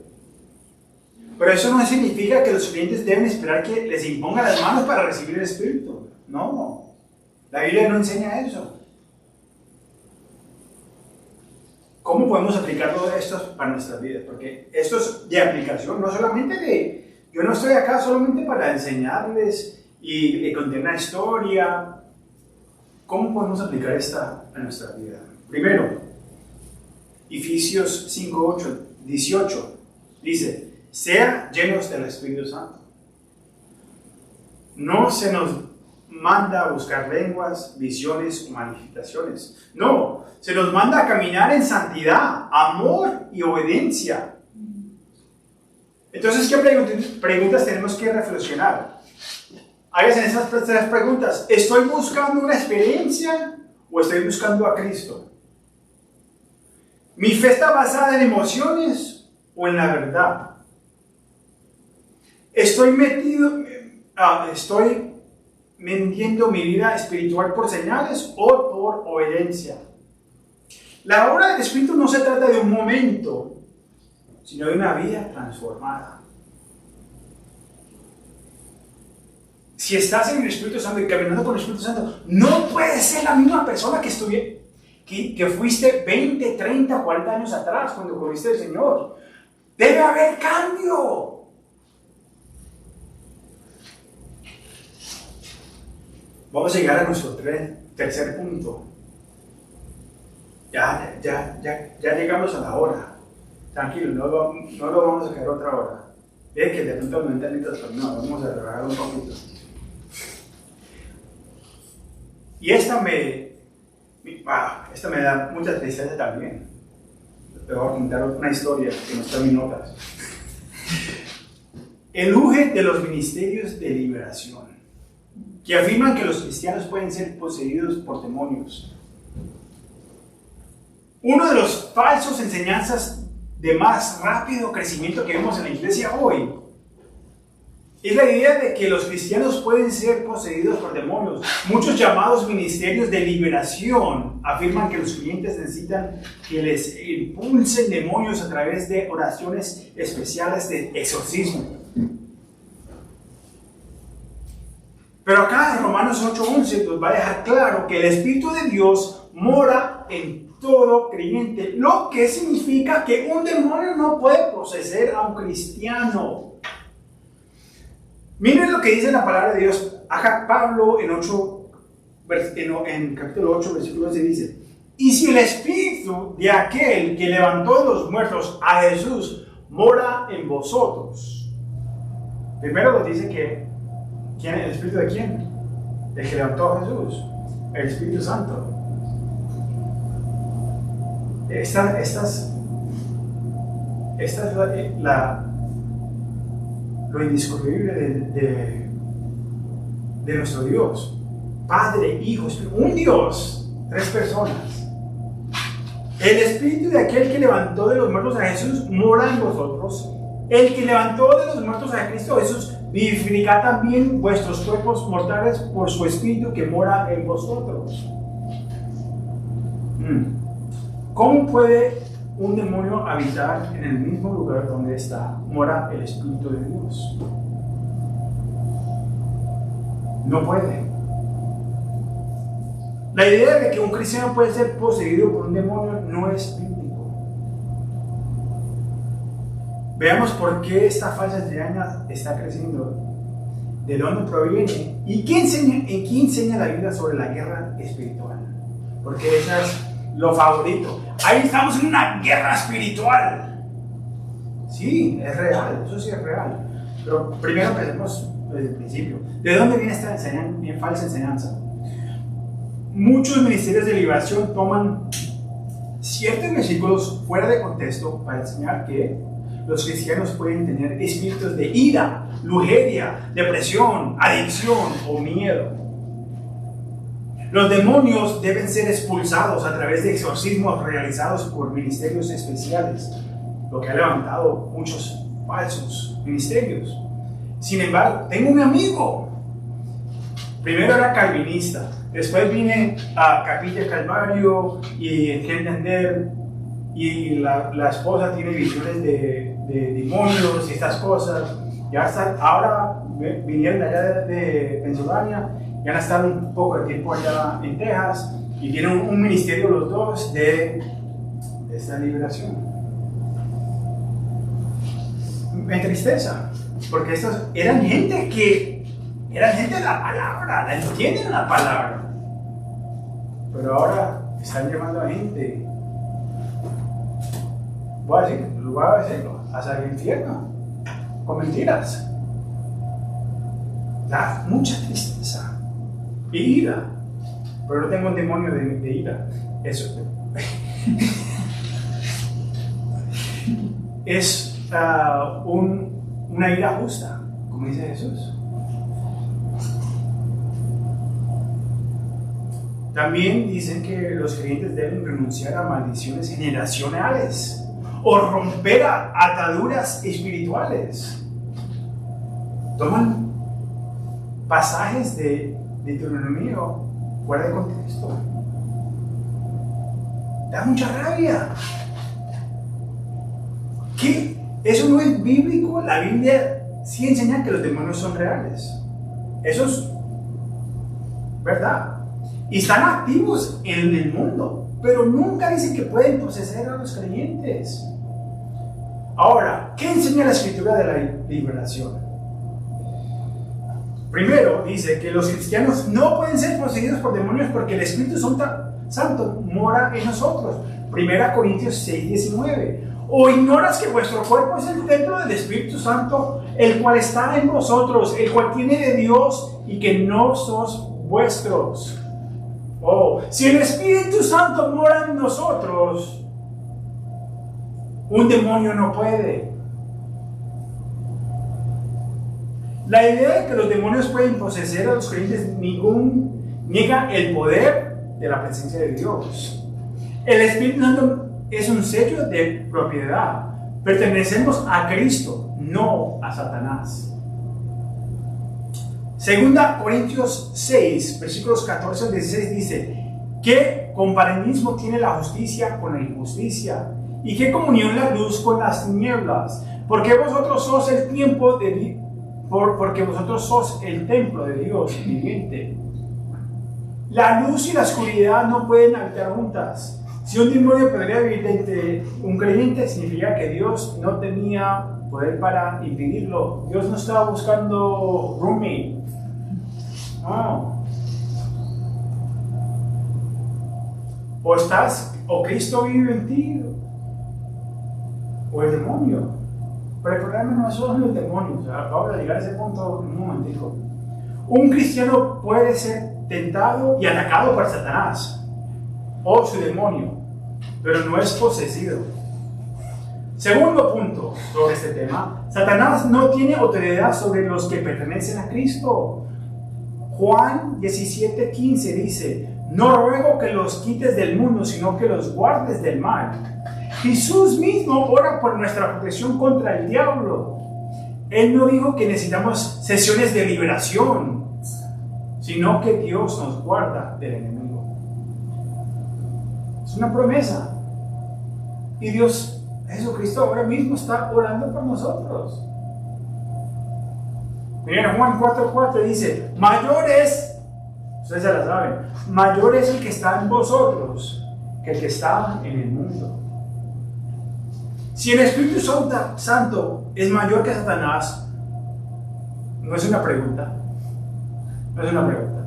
Pero eso no significa que los creyentes deben esperar que les impongan las manos para recibir el Espíritu. No, la Biblia no enseña eso. ¿Cómo podemos aplicar todo esto para nuestras vidas? Porque esto es de aplicación, no solamente de... Yo no estoy acá solamente para enseñarles y contar una historia. ¿Cómo podemos aplicar esta a nuestra vida? Primero, Efesios 5:18 dice: sean llenos del Espíritu Santo. No se nos manda a buscar lenguas, visiones o manifestaciones. No, se nos manda a caminar en santidad, amor y obediencia. Entonces, ¿qué preguntas tenemos que reflexionar? Háganse esas tres preguntas. ¿Estoy buscando una experiencia o estoy buscando a Cristo? ¿Mi fe está basada en emociones o en la verdad? ¿Estoy vendiendo mi vida espiritual por señales o por obediencia? La obra del Espíritu no se trata de un momento, sino de una vida transformada. Si estás en el Espíritu Santo y caminando con el Espíritu Santo, no puedes ser la misma persona que fuiste 20, 30, 40 años atrás cuando conociste al Señor. Debe haber cambio. Vamos a llegar a nuestro tercer punto. Ya llegamos a la hora. Tranquilo, no lo vamos a dejar otra hora. Ve que de pronto 90 minutos, pero no, vamos a rebajar un poquito. Y esta me da mucha tristeza también. Te voy a contar una historia que no está en mis notas. El auge de los ministerios de liberación, que afirman que los cristianos pueden ser poseídos por demonios. Uno de los falsos enseñanzas de más rápido crecimiento que vemos en la iglesia hoy es la idea de que los cristianos pueden ser poseídos por demonios. Muchos llamados ministerios de liberación afirman que los creyentes necesitan que les impulsen demonios a través de oraciones especiales de exorcismo. Pero acá en Romanos 8:11 nos va a dejar claro que el Espíritu de Dios mora en todo creyente, lo que significa que un demonio no puede poseer a un cristiano. Miren lo que dice la palabra de Dios. Acá Pablo en capítulo 8, versículo 11 dice: y si el Espíritu de aquel que levantó de los muertos a Jesús mora en vosotros. Primero nos dice que ¿quién es el Espíritu de quién? El que levantó a Jesús, el Espíritu Santo. Esta es lo indiscutible de nuestro Dios. Padre, Hijo, Espíritu, un Dios, tres personas. El Espíritu de aquel que levantó de los muertos a Jesús mora en vosotros. El que levantó de los muertos a Cristo Jesús vivificará también vuestros cuerpos mortales por su Espíritu que mora en vosotros. ¿Cómo puede un demonio habitar en el mismo lugar donde mora el Espíritu de Dios? No puede. La idea de que un cristiano puede ser poseído por un demonio no es bíblico. Veamos por qué esta falsa enseñanza está creciendo, de dónde proviene y quién enseña la Biblia sobre la guerra espiritual. Porque esa es lo favorito. Ahí estamos en una guerra espiritual. Sí, es real, eso sí es real. Pero primero empecemos desde el principio. ¿De dónde viene esta falsa enseñanza? Muchos ministerios de liberación toman ciertos versículos fuera de contexto para enseñar que los cristianos pueden tener espíritus de ira lujuria, depresión, adicción o miedo. Los demonios deben ser expulsados a través de exorcismos realizados por ministerios especiales, lo que ha levantado muchos falsos ministerios. Sin embargo, tengo un amigo. Primero era calvinista, después vine a Capilla Calvario y entender, y la esposa tiene visiones de demonios y estas cosas. Ya están, ahora vinieron allá de Pensilvania, ya han estado un poco de tiempo allá en Texas y tienen un ministerio los dos de esta liberación. Me entristeza, porque estos eran gente de la palabra, la entienden la palabra, pero ahora están llevando a gente, voy a decirlo, hacia el infierno, con mentiras. Da mucha tristeza y ira, pero no tengo un demonio de ira. Eso es una ira justa, como dice Jesús. También dicen que los creyentes deben renunciar a maldiciones generacionales o romper a ataduras espirituales. Toman pasajes de Deuteronomio fuera de contexto. Da mucha rabia. ¿Qué? Eso no es bíblico. La Biblia sí enseña que los demonios son reales. Eso es verdad. Y están activos en el mundo, pero nunca dicen que pueden poseer a los creyentes. Ahora, ¿qué enseña la escritura de la liberación? Primero, dice que los cristianos no pueden ser poseídos por demonios porque el Espíritu Santo mora en nosotros. 1 Corintios 6:19. ¿O ignoras que vuestro cuerpo es el templo del Espíritu Santo, el cual está en vosotros, el cual tiene de Dios y que no sos vuestros? Oh, si el Espíritu Santo mora en nosotros, un demonio no puede. La idea de que los demonios pueden poseer a los creyentes niega el poder de la presencia de Dios. El Espíritu Santo es un sello de propiedad. Pertenecemos a Cristo, no a Satanás. Segunda Corintios 6, versículos 14 al 16 dice: ¿qué compañerismo tiene la justicia con la injusticia? ¿Y qué comunión la luz con las tinieblas? Porque vosotros sos porque vosotros sos el templo de Dios viviente. La luz y la oscuridad no pueden habitar juntas. Si un demonio podría vivir entre un creyente, significa que Dios no tenía poder para impedirlo. Dios no estaba buscando roommate. No. O Cristo vive en ti, o el demonio. Pero el problema no son los demonios. Vamos a llegar a ese punto en un momentico. Un cristiano puede ser tentado y atacado por Satanás o su demonio, pero no es poseído. Segundo punto sobre este tema: Satanás no tiene autoridad sobre los que pertenecen a Cristo. Juan 17:15 dice: no ruego que los quites del mundo, sino que los guardes del mal. Jesús mismo ora por nuestra protección contra el diablo. Él no dijo que necesitamos sesiones de liberación, sino que Dios nos guarda del enemigo. Es una promesa. Y Dios, Jesucristo, ahora mismo está orando por nosotros. Miren, Juan 4:4 dice: mayor es, ustedes ya la saben, mayor es el que está en vosotros que el que está en el mundo. Si el Espíritu Santo es mayor que Satanás, no es una pregunta. No es una pregunta.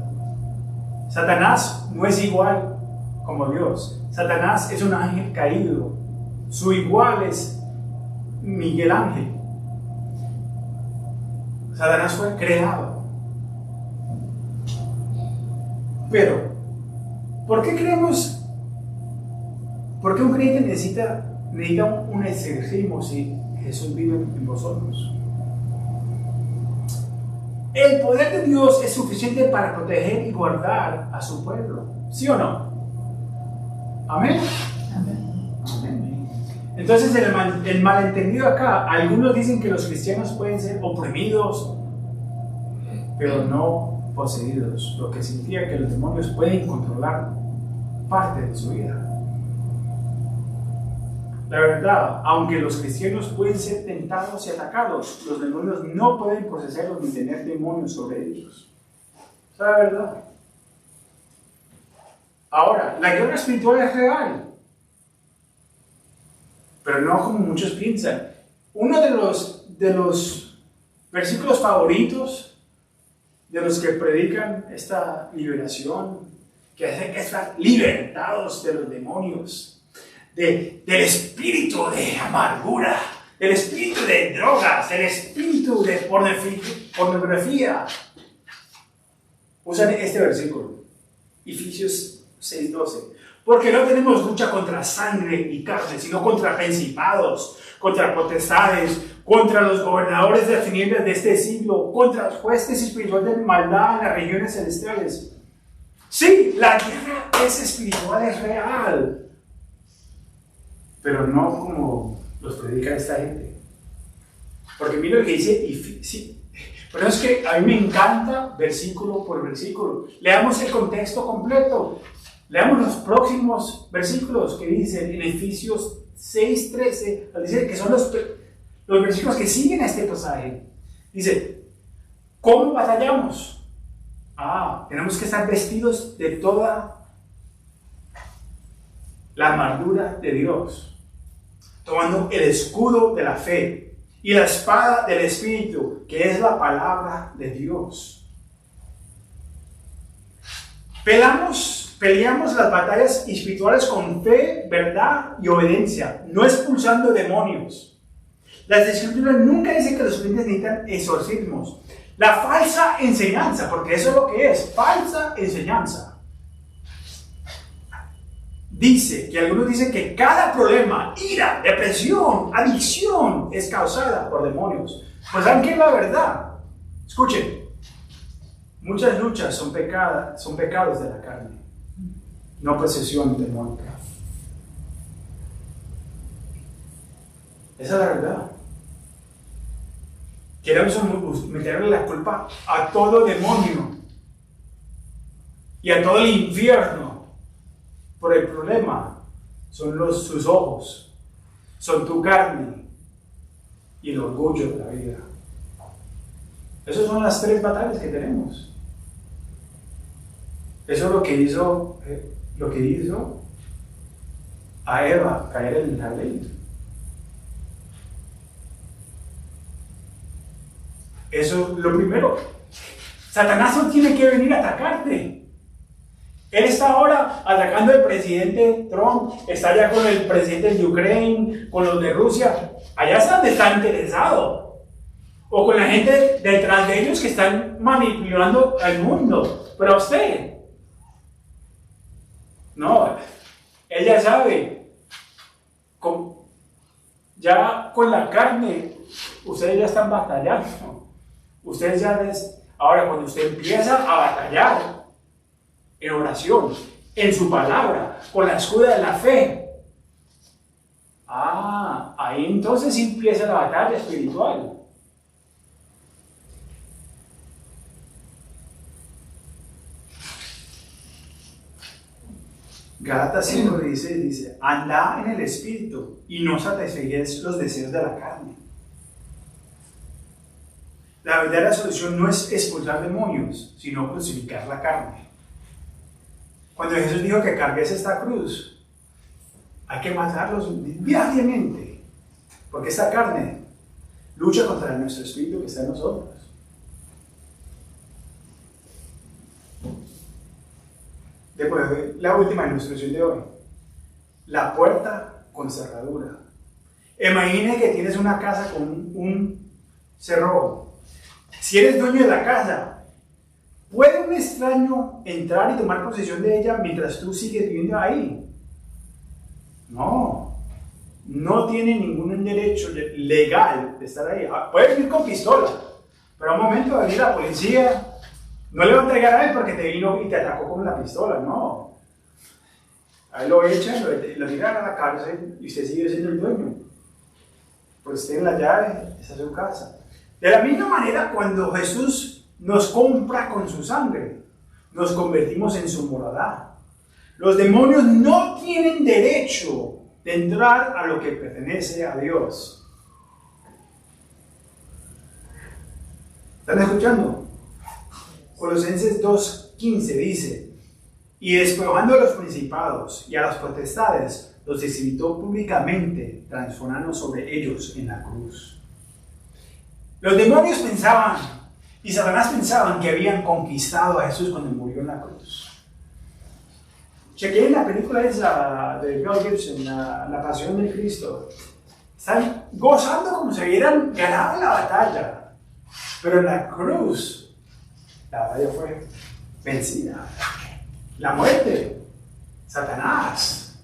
Satanás no es igual como Dios. Satanás es un ángel caído. Su igual es Miguel Ángel. Satanás fue creado. Pero, ¿por qué creemos? ¿Por qué un creyente necesita un exorcismo si Jesús vive en vosotros? El poder de Dios es suficiente para proteger y guardar a su pueblo. ¿Sí o no? Amén. Amén. Entonces el malentendido acá, algunos dicen que los cristianos pueden ser oprimidos, pero no poseídos, lo que significa que los demonios pueden controlar parte de su vida. La verdad, aunque los cristianos pueden ser tentados y atacados, los demonios no pueden poseerlos ni tener demonios sobre ellos. ¿Es la verdad? Ahora, la guerra espiritual es real, pero no como muchos piensan. Uno de los versículos favoritos de los que predican esta liberación, que hacen que están libertados de los demonios, del espíritu de amargura, del espíritu de drogas, del espíritu de pornografía. Usan este versículo, Efesios 6:12. Porque no tenemos lucha contra sangre y carne, sino contra principados, contra potestades, contra los gobernadores de las tinieblas de este siglo, contra los jueces espirituales de maldad en las regiones celestiales. Sí, la guerra es espiritual, es real, pero no como los predica esta gente. Porque mira lo que dice, sí, pero es que a mí me encanta versículo por versículo. Leamos el contexto completo. Leamos los próximos versículos que dicen en Efesios 6:13, dice que son los versículos que siguen a este pasaje. Dice, ¿cómo batallamos? Tenemos que estar vestidos de toda la armadura de Dios, tomando el escudo de la fe y la espada del Espíritu, que es la palabra de Dios. Peleamos las batallas espirituales con fe, verdad y obediencia, no expulsando demonios. Las escrituras nunca dicen que los creyentes necesitan exorcismos. La falsa enseñanza, porque eso es lo que es, falsa enseñanza. Dice que algunos dicen que cada problema, ira, depresión, adicción es causada por demonios. Pues ¿saben qué es la verdad? Escuchen, muchas luchas son pecados de la carne, no posesión demónica. Esa es la verdad. Queremos meterle la culpa a todo demonio y a todo el infierno. Por el problema son sus ojos, son tu carne y el orgullo de la vida. Esas son las tres batallas que tenemos. Eso es lo que hizo a Eva caer en el jardín. Eso es lo primero. Satanás no tiene que venir a atacarte. Él está ahora atacando al presidente Trump, está allá con el presidente de Ucrania, con los de Rusia. Allá es donde está interesado. O con la gente detrás de ellos que están manipulando al mundo. Pero usted, no, él ya sabe. Ya con la carne, ustedes ya están batallando. Ustedes ya ahora cuando usted empieza a batallar en oración, en su palabra, con la escuda de la fe, ahí entonces empieza la batalla espiritual. Gálatas 5 dice, andad en el espíritu y no satisfagáis los deseos de la carne. La verdadera solución no es expulsar demonios, sino crucificar la carne. Cuando Jesús dijo que cargues esta cruz, hay que matarlos diariamente, porque esta carne lucha contra nuestro espíritu que está en nosotros. Después, la última ilustración de hoy, la puerta con cerradura. Imagine que tienes una casa con un cerrojo. Si eres dueño de la casa, ¿puede un extraño entrar y tomar posesión de ella mientras tú sigues viviendo ahí? No tiene ningún derecho legal de estar ahí. Puede venir con pistola, Pero a un momento de venir la policía, no le va a entregar a él porque te vino y te atacó con la pistola, no. A él lo echan, lo tiran a la cárcel y usted sigue siendo el dueño. Pues usted en la llave, esa es su casa. De la misma manera, cuando Jesús nos compra con su sangre, nos convertimos en su morada. Los demonios no tienen derecho de entrar a lo que pertenece a Dios. ¿Están escuchando? Colosenses 2:15 dice: y despojando a los principados y a las potestades, los exhibitó públicamente, transformando sobre ellos en la cruz. Los demonios pensaban, y Satanás pensaban, que habían conquistado a Jesús cuando murió en la cruz. Chequeen la película esa de Mel Gibson, la Pasión de Cristo. Están gozando como si hubieran ganado la batalla. Pero en la cruz, la batalla fue vencida. La muerte, Satanás.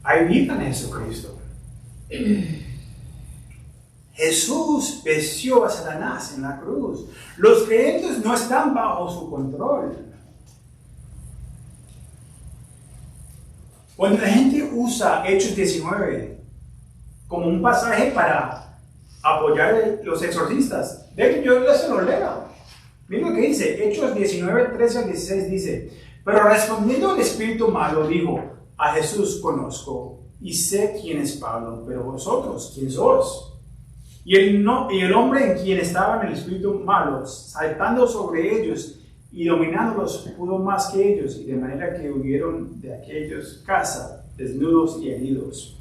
Hay vida en Jesucristo. Jesús venció a Satanás en la cruz. Los creyentes no están bajo su control. Cuando la gente usa Hechos 19 como un pasaje para apoyar a los exorcistas, de que yo les lo leo. Miren lo que dice, Hechos 19, 13 al 16 dice: pero respondiendo el espíritu malo, dijo: a Jesús conozco y sé quién es Pablo, pero vosotros, ¿quién sois? Y el hombre en quien estaba en el espíritu malo, saltando sobre ellos y dominándolos, pudo más que ellos, y de manera que huyeron de aquellos casa, desnudos y heridos.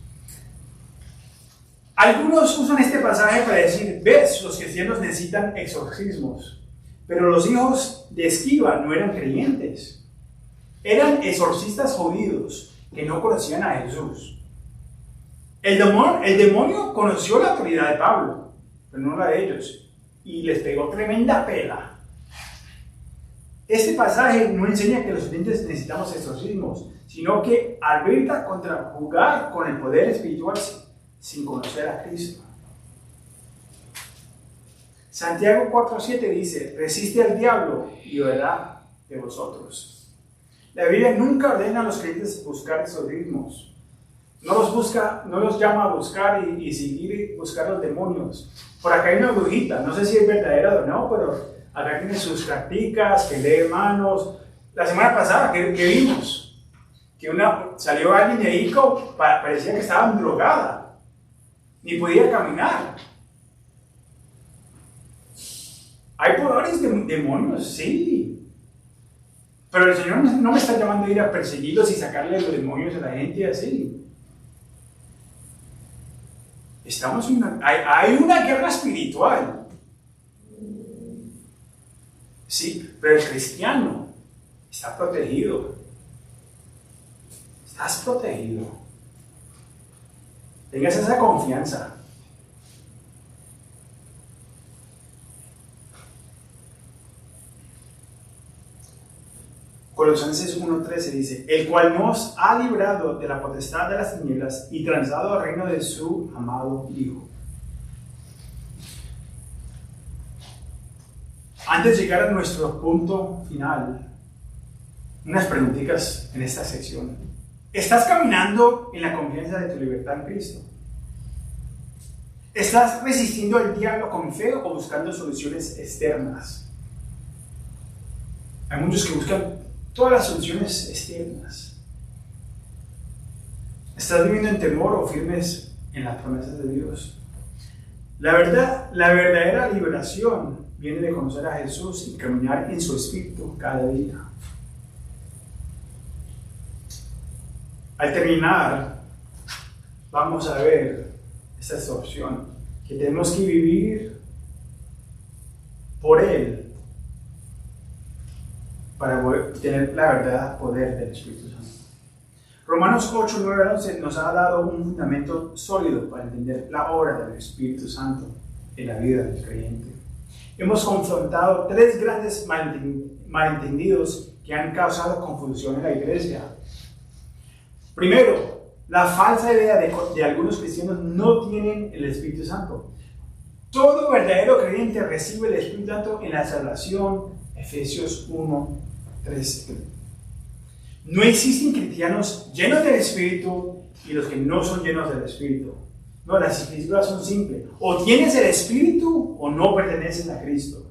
Algunos usan este pasaje para decir: ves, los cristianos necesitan exorcismos. Pero los hijos de Esquiva no eran creyentes. Eran exorcistas judíos que no conocían a Jesús. El demonio conoció la autoridad de Pablo, pero no la de ellos, y les pegó tremenda pela. Este pasaje no enseña que los creyentes necesitamos exorcismos, sino que advierte contra jugar con el poder espiritual sin conocer a Cristo. Santiago 4:7 dice: resiste al diablo y huirá de vosotros. La Biblia nunca ordena a los creyentes buscar exorcismos. No los llama a buscar y seguir buscar los demonios. Por acá hay una brujita, no sé si es verdadera o no, pero acá tiene sus carticas, que lee manos. La semana pasada que vimos que salió alguien de ahí, parecía que estaba drogada, ni podía caminar. ¿Hay poderes de demonios? Sí. Pero el Señor no me está llamando a ir a perseguirlos y sacarle los demonios a la gente así. Hay una guerra espiritual. Sí, pero el cristiano está protegido. Estás protegido. Tengas esa confianza. Colosenses 1:13 dice: el cual nos ha librado de la potestad de las tinieblas y trasladado al reino de su amado Hijo. Antes de llegar a nuestro punto final, unas preguntitas en esta sección. ¿Estás caminando en la confianza de tu libertad en Cristo? ¿Estás resistiendo al diablo con fe o buscando soluciones externas? Hay muchos que buscan todas las soluciones externas. ¿Estás viviendo en temor o firmes en las promesas de Dios? La verdadera liberación viene de conocer a Jesús y caminar en su espíritu cada día. Al terminar, vamos a ver esta opción, que tenemos que vivir por Él para tener la verdad, poder del Espíritu Santo. Romanos 8, 9 al 11 nos ha dado un fundamento sólido para entender la obra del Espíritu Santo en la vida del creyente. Hemos confrontado tres grandes malentendidos que han causado confusión en la iglesia. Primero, la falsa idea de algunos cristianos no tienen el Espíritu Santo. Todo verdadero creyente recibe el Espíritu Santo en la salvación. Efesios 1:13. No existen cristianos llenos del Espíritu y los que no son llenos del Espíritu. No, las escrituras son simples. O tienes el Espíritu o no perteneces a Cristo.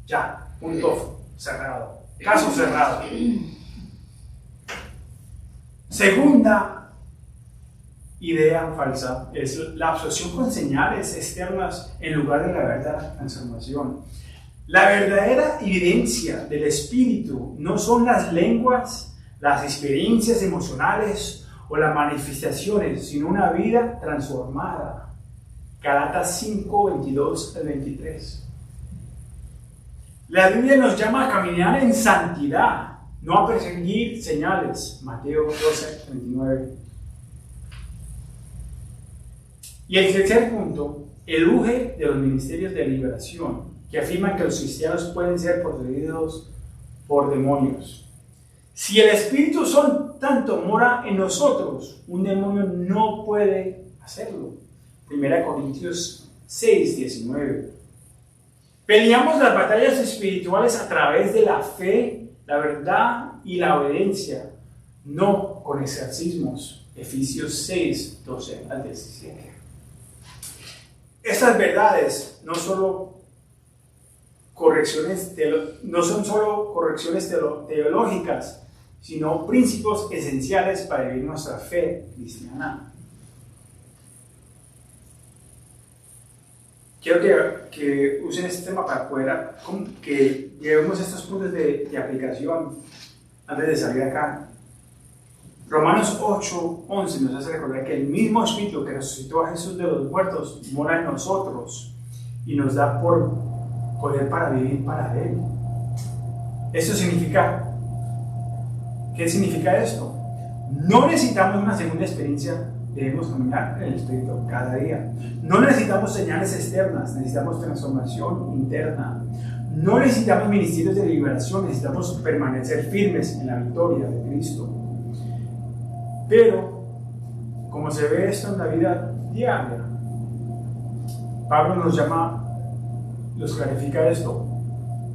Ya, punto cerrado. Caso cerrado. Segunda idea falsa es la absorción con señales externas en lugar de la verdadera transformación. La verdadera evidencia del Espíritu no son las lenguas, las experiencias emocionales o las manifestaciones, sino una vida transformada. Galatas 5:22-23. La Biblia nos llama a caminar en santidad, no a perseguir señales. Mateo 12:29. Y el tercer punto, el auge de los ministerios de liberación, que afirman que los cristianos pueden ser poseídos por demonios. Si el Espíritu Santo mora en nosotros, un demonio no puede hacerlo. 1 Corintios 6:19. Peleamos las batallas espirituales a través de la fe, la verdad y la obediencia, no con exorcismos. Efesios 6:12-17. Estas verdades no son solo correcciones teológicas, sino principios esenciales para vivir nuestra fe cristiana. Quiero que usen este tema para poder que llevemos estos puntos de aplicación antes de salir acá. Romanos 8:11 nos hace recordar que el mismo Espíritu que resucitó a Jesús de los muertos mora en nosotros y nos da por poder para vivir para Él. Esto significa, ¿qué significa esto? No necesitamos una segunda experiencia, debemos caminar en el Espíritu cada día. No necesitamos señales externas, necesitamos transformación interna. No necesitamos ministerios de liberación, necesitamos permanecer firmes en la victoria de Cristo. Pero, como se ve esto en la vida diaria, Pablo nos clarifica esto: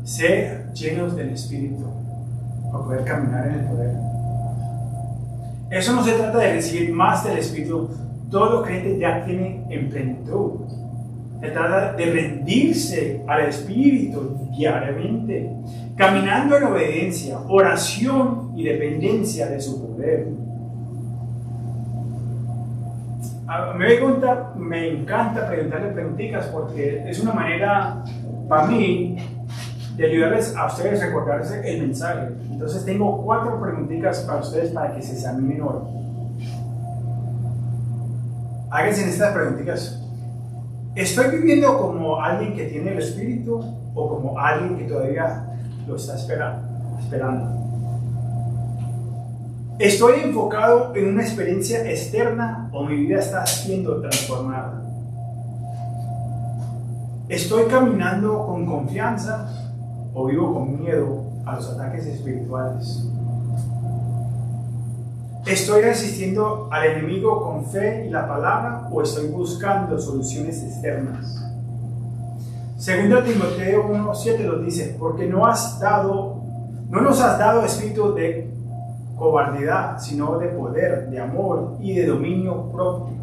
ser llenos del Espíritu para poder caminar en el poder. Eso no se trata de recibir más del Espíritu, todo creyente ya tiene en plenitud. Se trata de rendirse al Espíritu diariamente, caminando en obediencia, oración y dependencia de su poder. Me encanta preguntarle preguntitas porque es una manera para mí de ayudarles a ustedes a recordarse el mensaje. Entonces tengo 4 preguntitas para ustedes para que se examinen hoy. Háganse estas preguntitas. ¿Estoy viviendo como alguien que tiene el Espíritu o como alguien que todavía lo está esperando? ¿Estoy enfocado en una experiencia externa o mi vida está siendo transformada? ¿Estoy caminando con confianza o vivo con miedo a los ataques espirituales? ¿Estoy resistiendo al enemigo con fe y la palabra o estoy buscando soluciones externas? 2 Timoteo 1:7 nos dice: porque no nos has dado espíritu de cobardía, sino de poder, de amor y de dominio propio.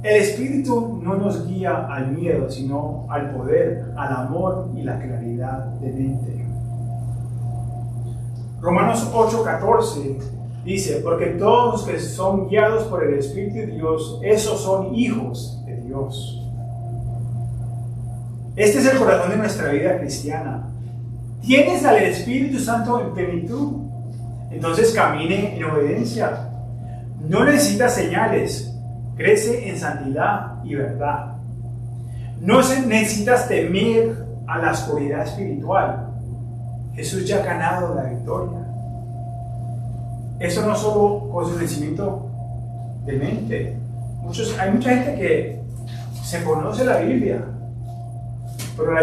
El Espíritu no nos guía al miedo, sino al poder, al amor y la claridad de mente. Romanos 8:14 dice: porque todos los que son guiados por el Espíritu de Dios, esos son hijos de Dios. Este es el corazón de nuestra vida cristiana. ¿Tienes al Espíritu Santo en plenitud? Entonces camine en obediencia. No necesitas señales. Crece en santidad y verdad. No necesitas temer a la oscuridad espiritual. Jesús ya ha ganado la victoria. Eso no solo con su conocimiento de mente. Hay mucha gente que se conoce la Biblia, pero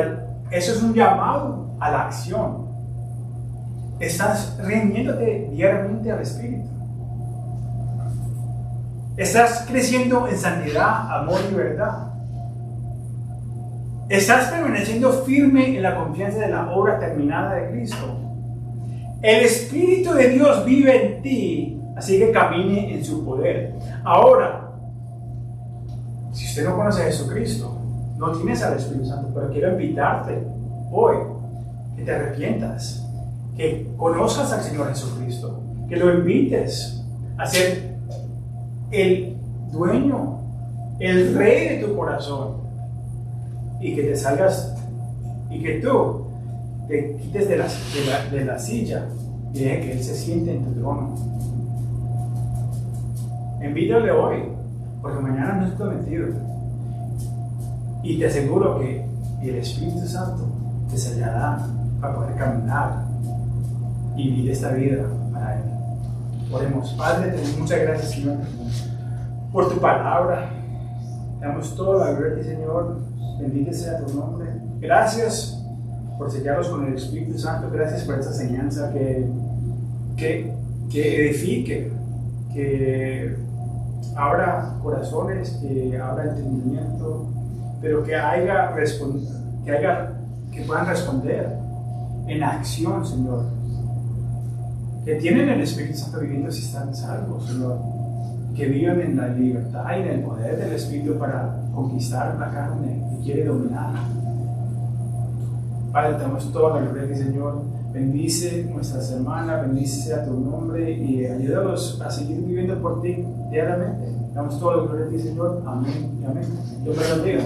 eso es un llamado a la acción. Estás rindiéndote diariamente al Espíritu. Estás creciendo en santidad, amor y verdad. ¿Estás permaneciendo firme en la confianza de la obra terminada de Cristo? El Espíritu de Dios vive en ti, así que camine en su poder. Ahora, si usted no conoce a Jesucristo, no tienes al Espíritu Santo, pero quiero invitarte hoy que te arrepientas, que conozcas al Señor Jesucristo, que lo invites a ser el dueño, el rey de tu corazón, y que te salgas y que tú te quites de la silla y deje que Él se siente en tu trono. Invítale hoy, porque mañana no es prometido. Y te aseguro que el Espíritu Santo te sellará para poder caminar y vivir esta vida para Él. Oremos. Padre, te doy muchas gracias, Señor, por tu palabra. Te damos toda la gloria, Señor. Bendito sea tu nombre. Gracias por sellarlos con el Espíritu Santo. Gracias por esta enseñanza que edifique, que abra corazones, que abra entendimiento, pero que puedan responder en acción, Señor. Que tienen el Espíritu Santo viviendo si están salvos, Señor. Que vivan en la libertad y en el poder del Espíritu para conquistar la carne que quiere dominar. Padre, te damos toda la gloria, Señor. Bendice nuestras hermanas, bendice a tu nombre y ayúdalos a seguir viviendo por ti diariamente. Damos toda la gloria a ti, Señor. Amén y amén. Dios me bendiga.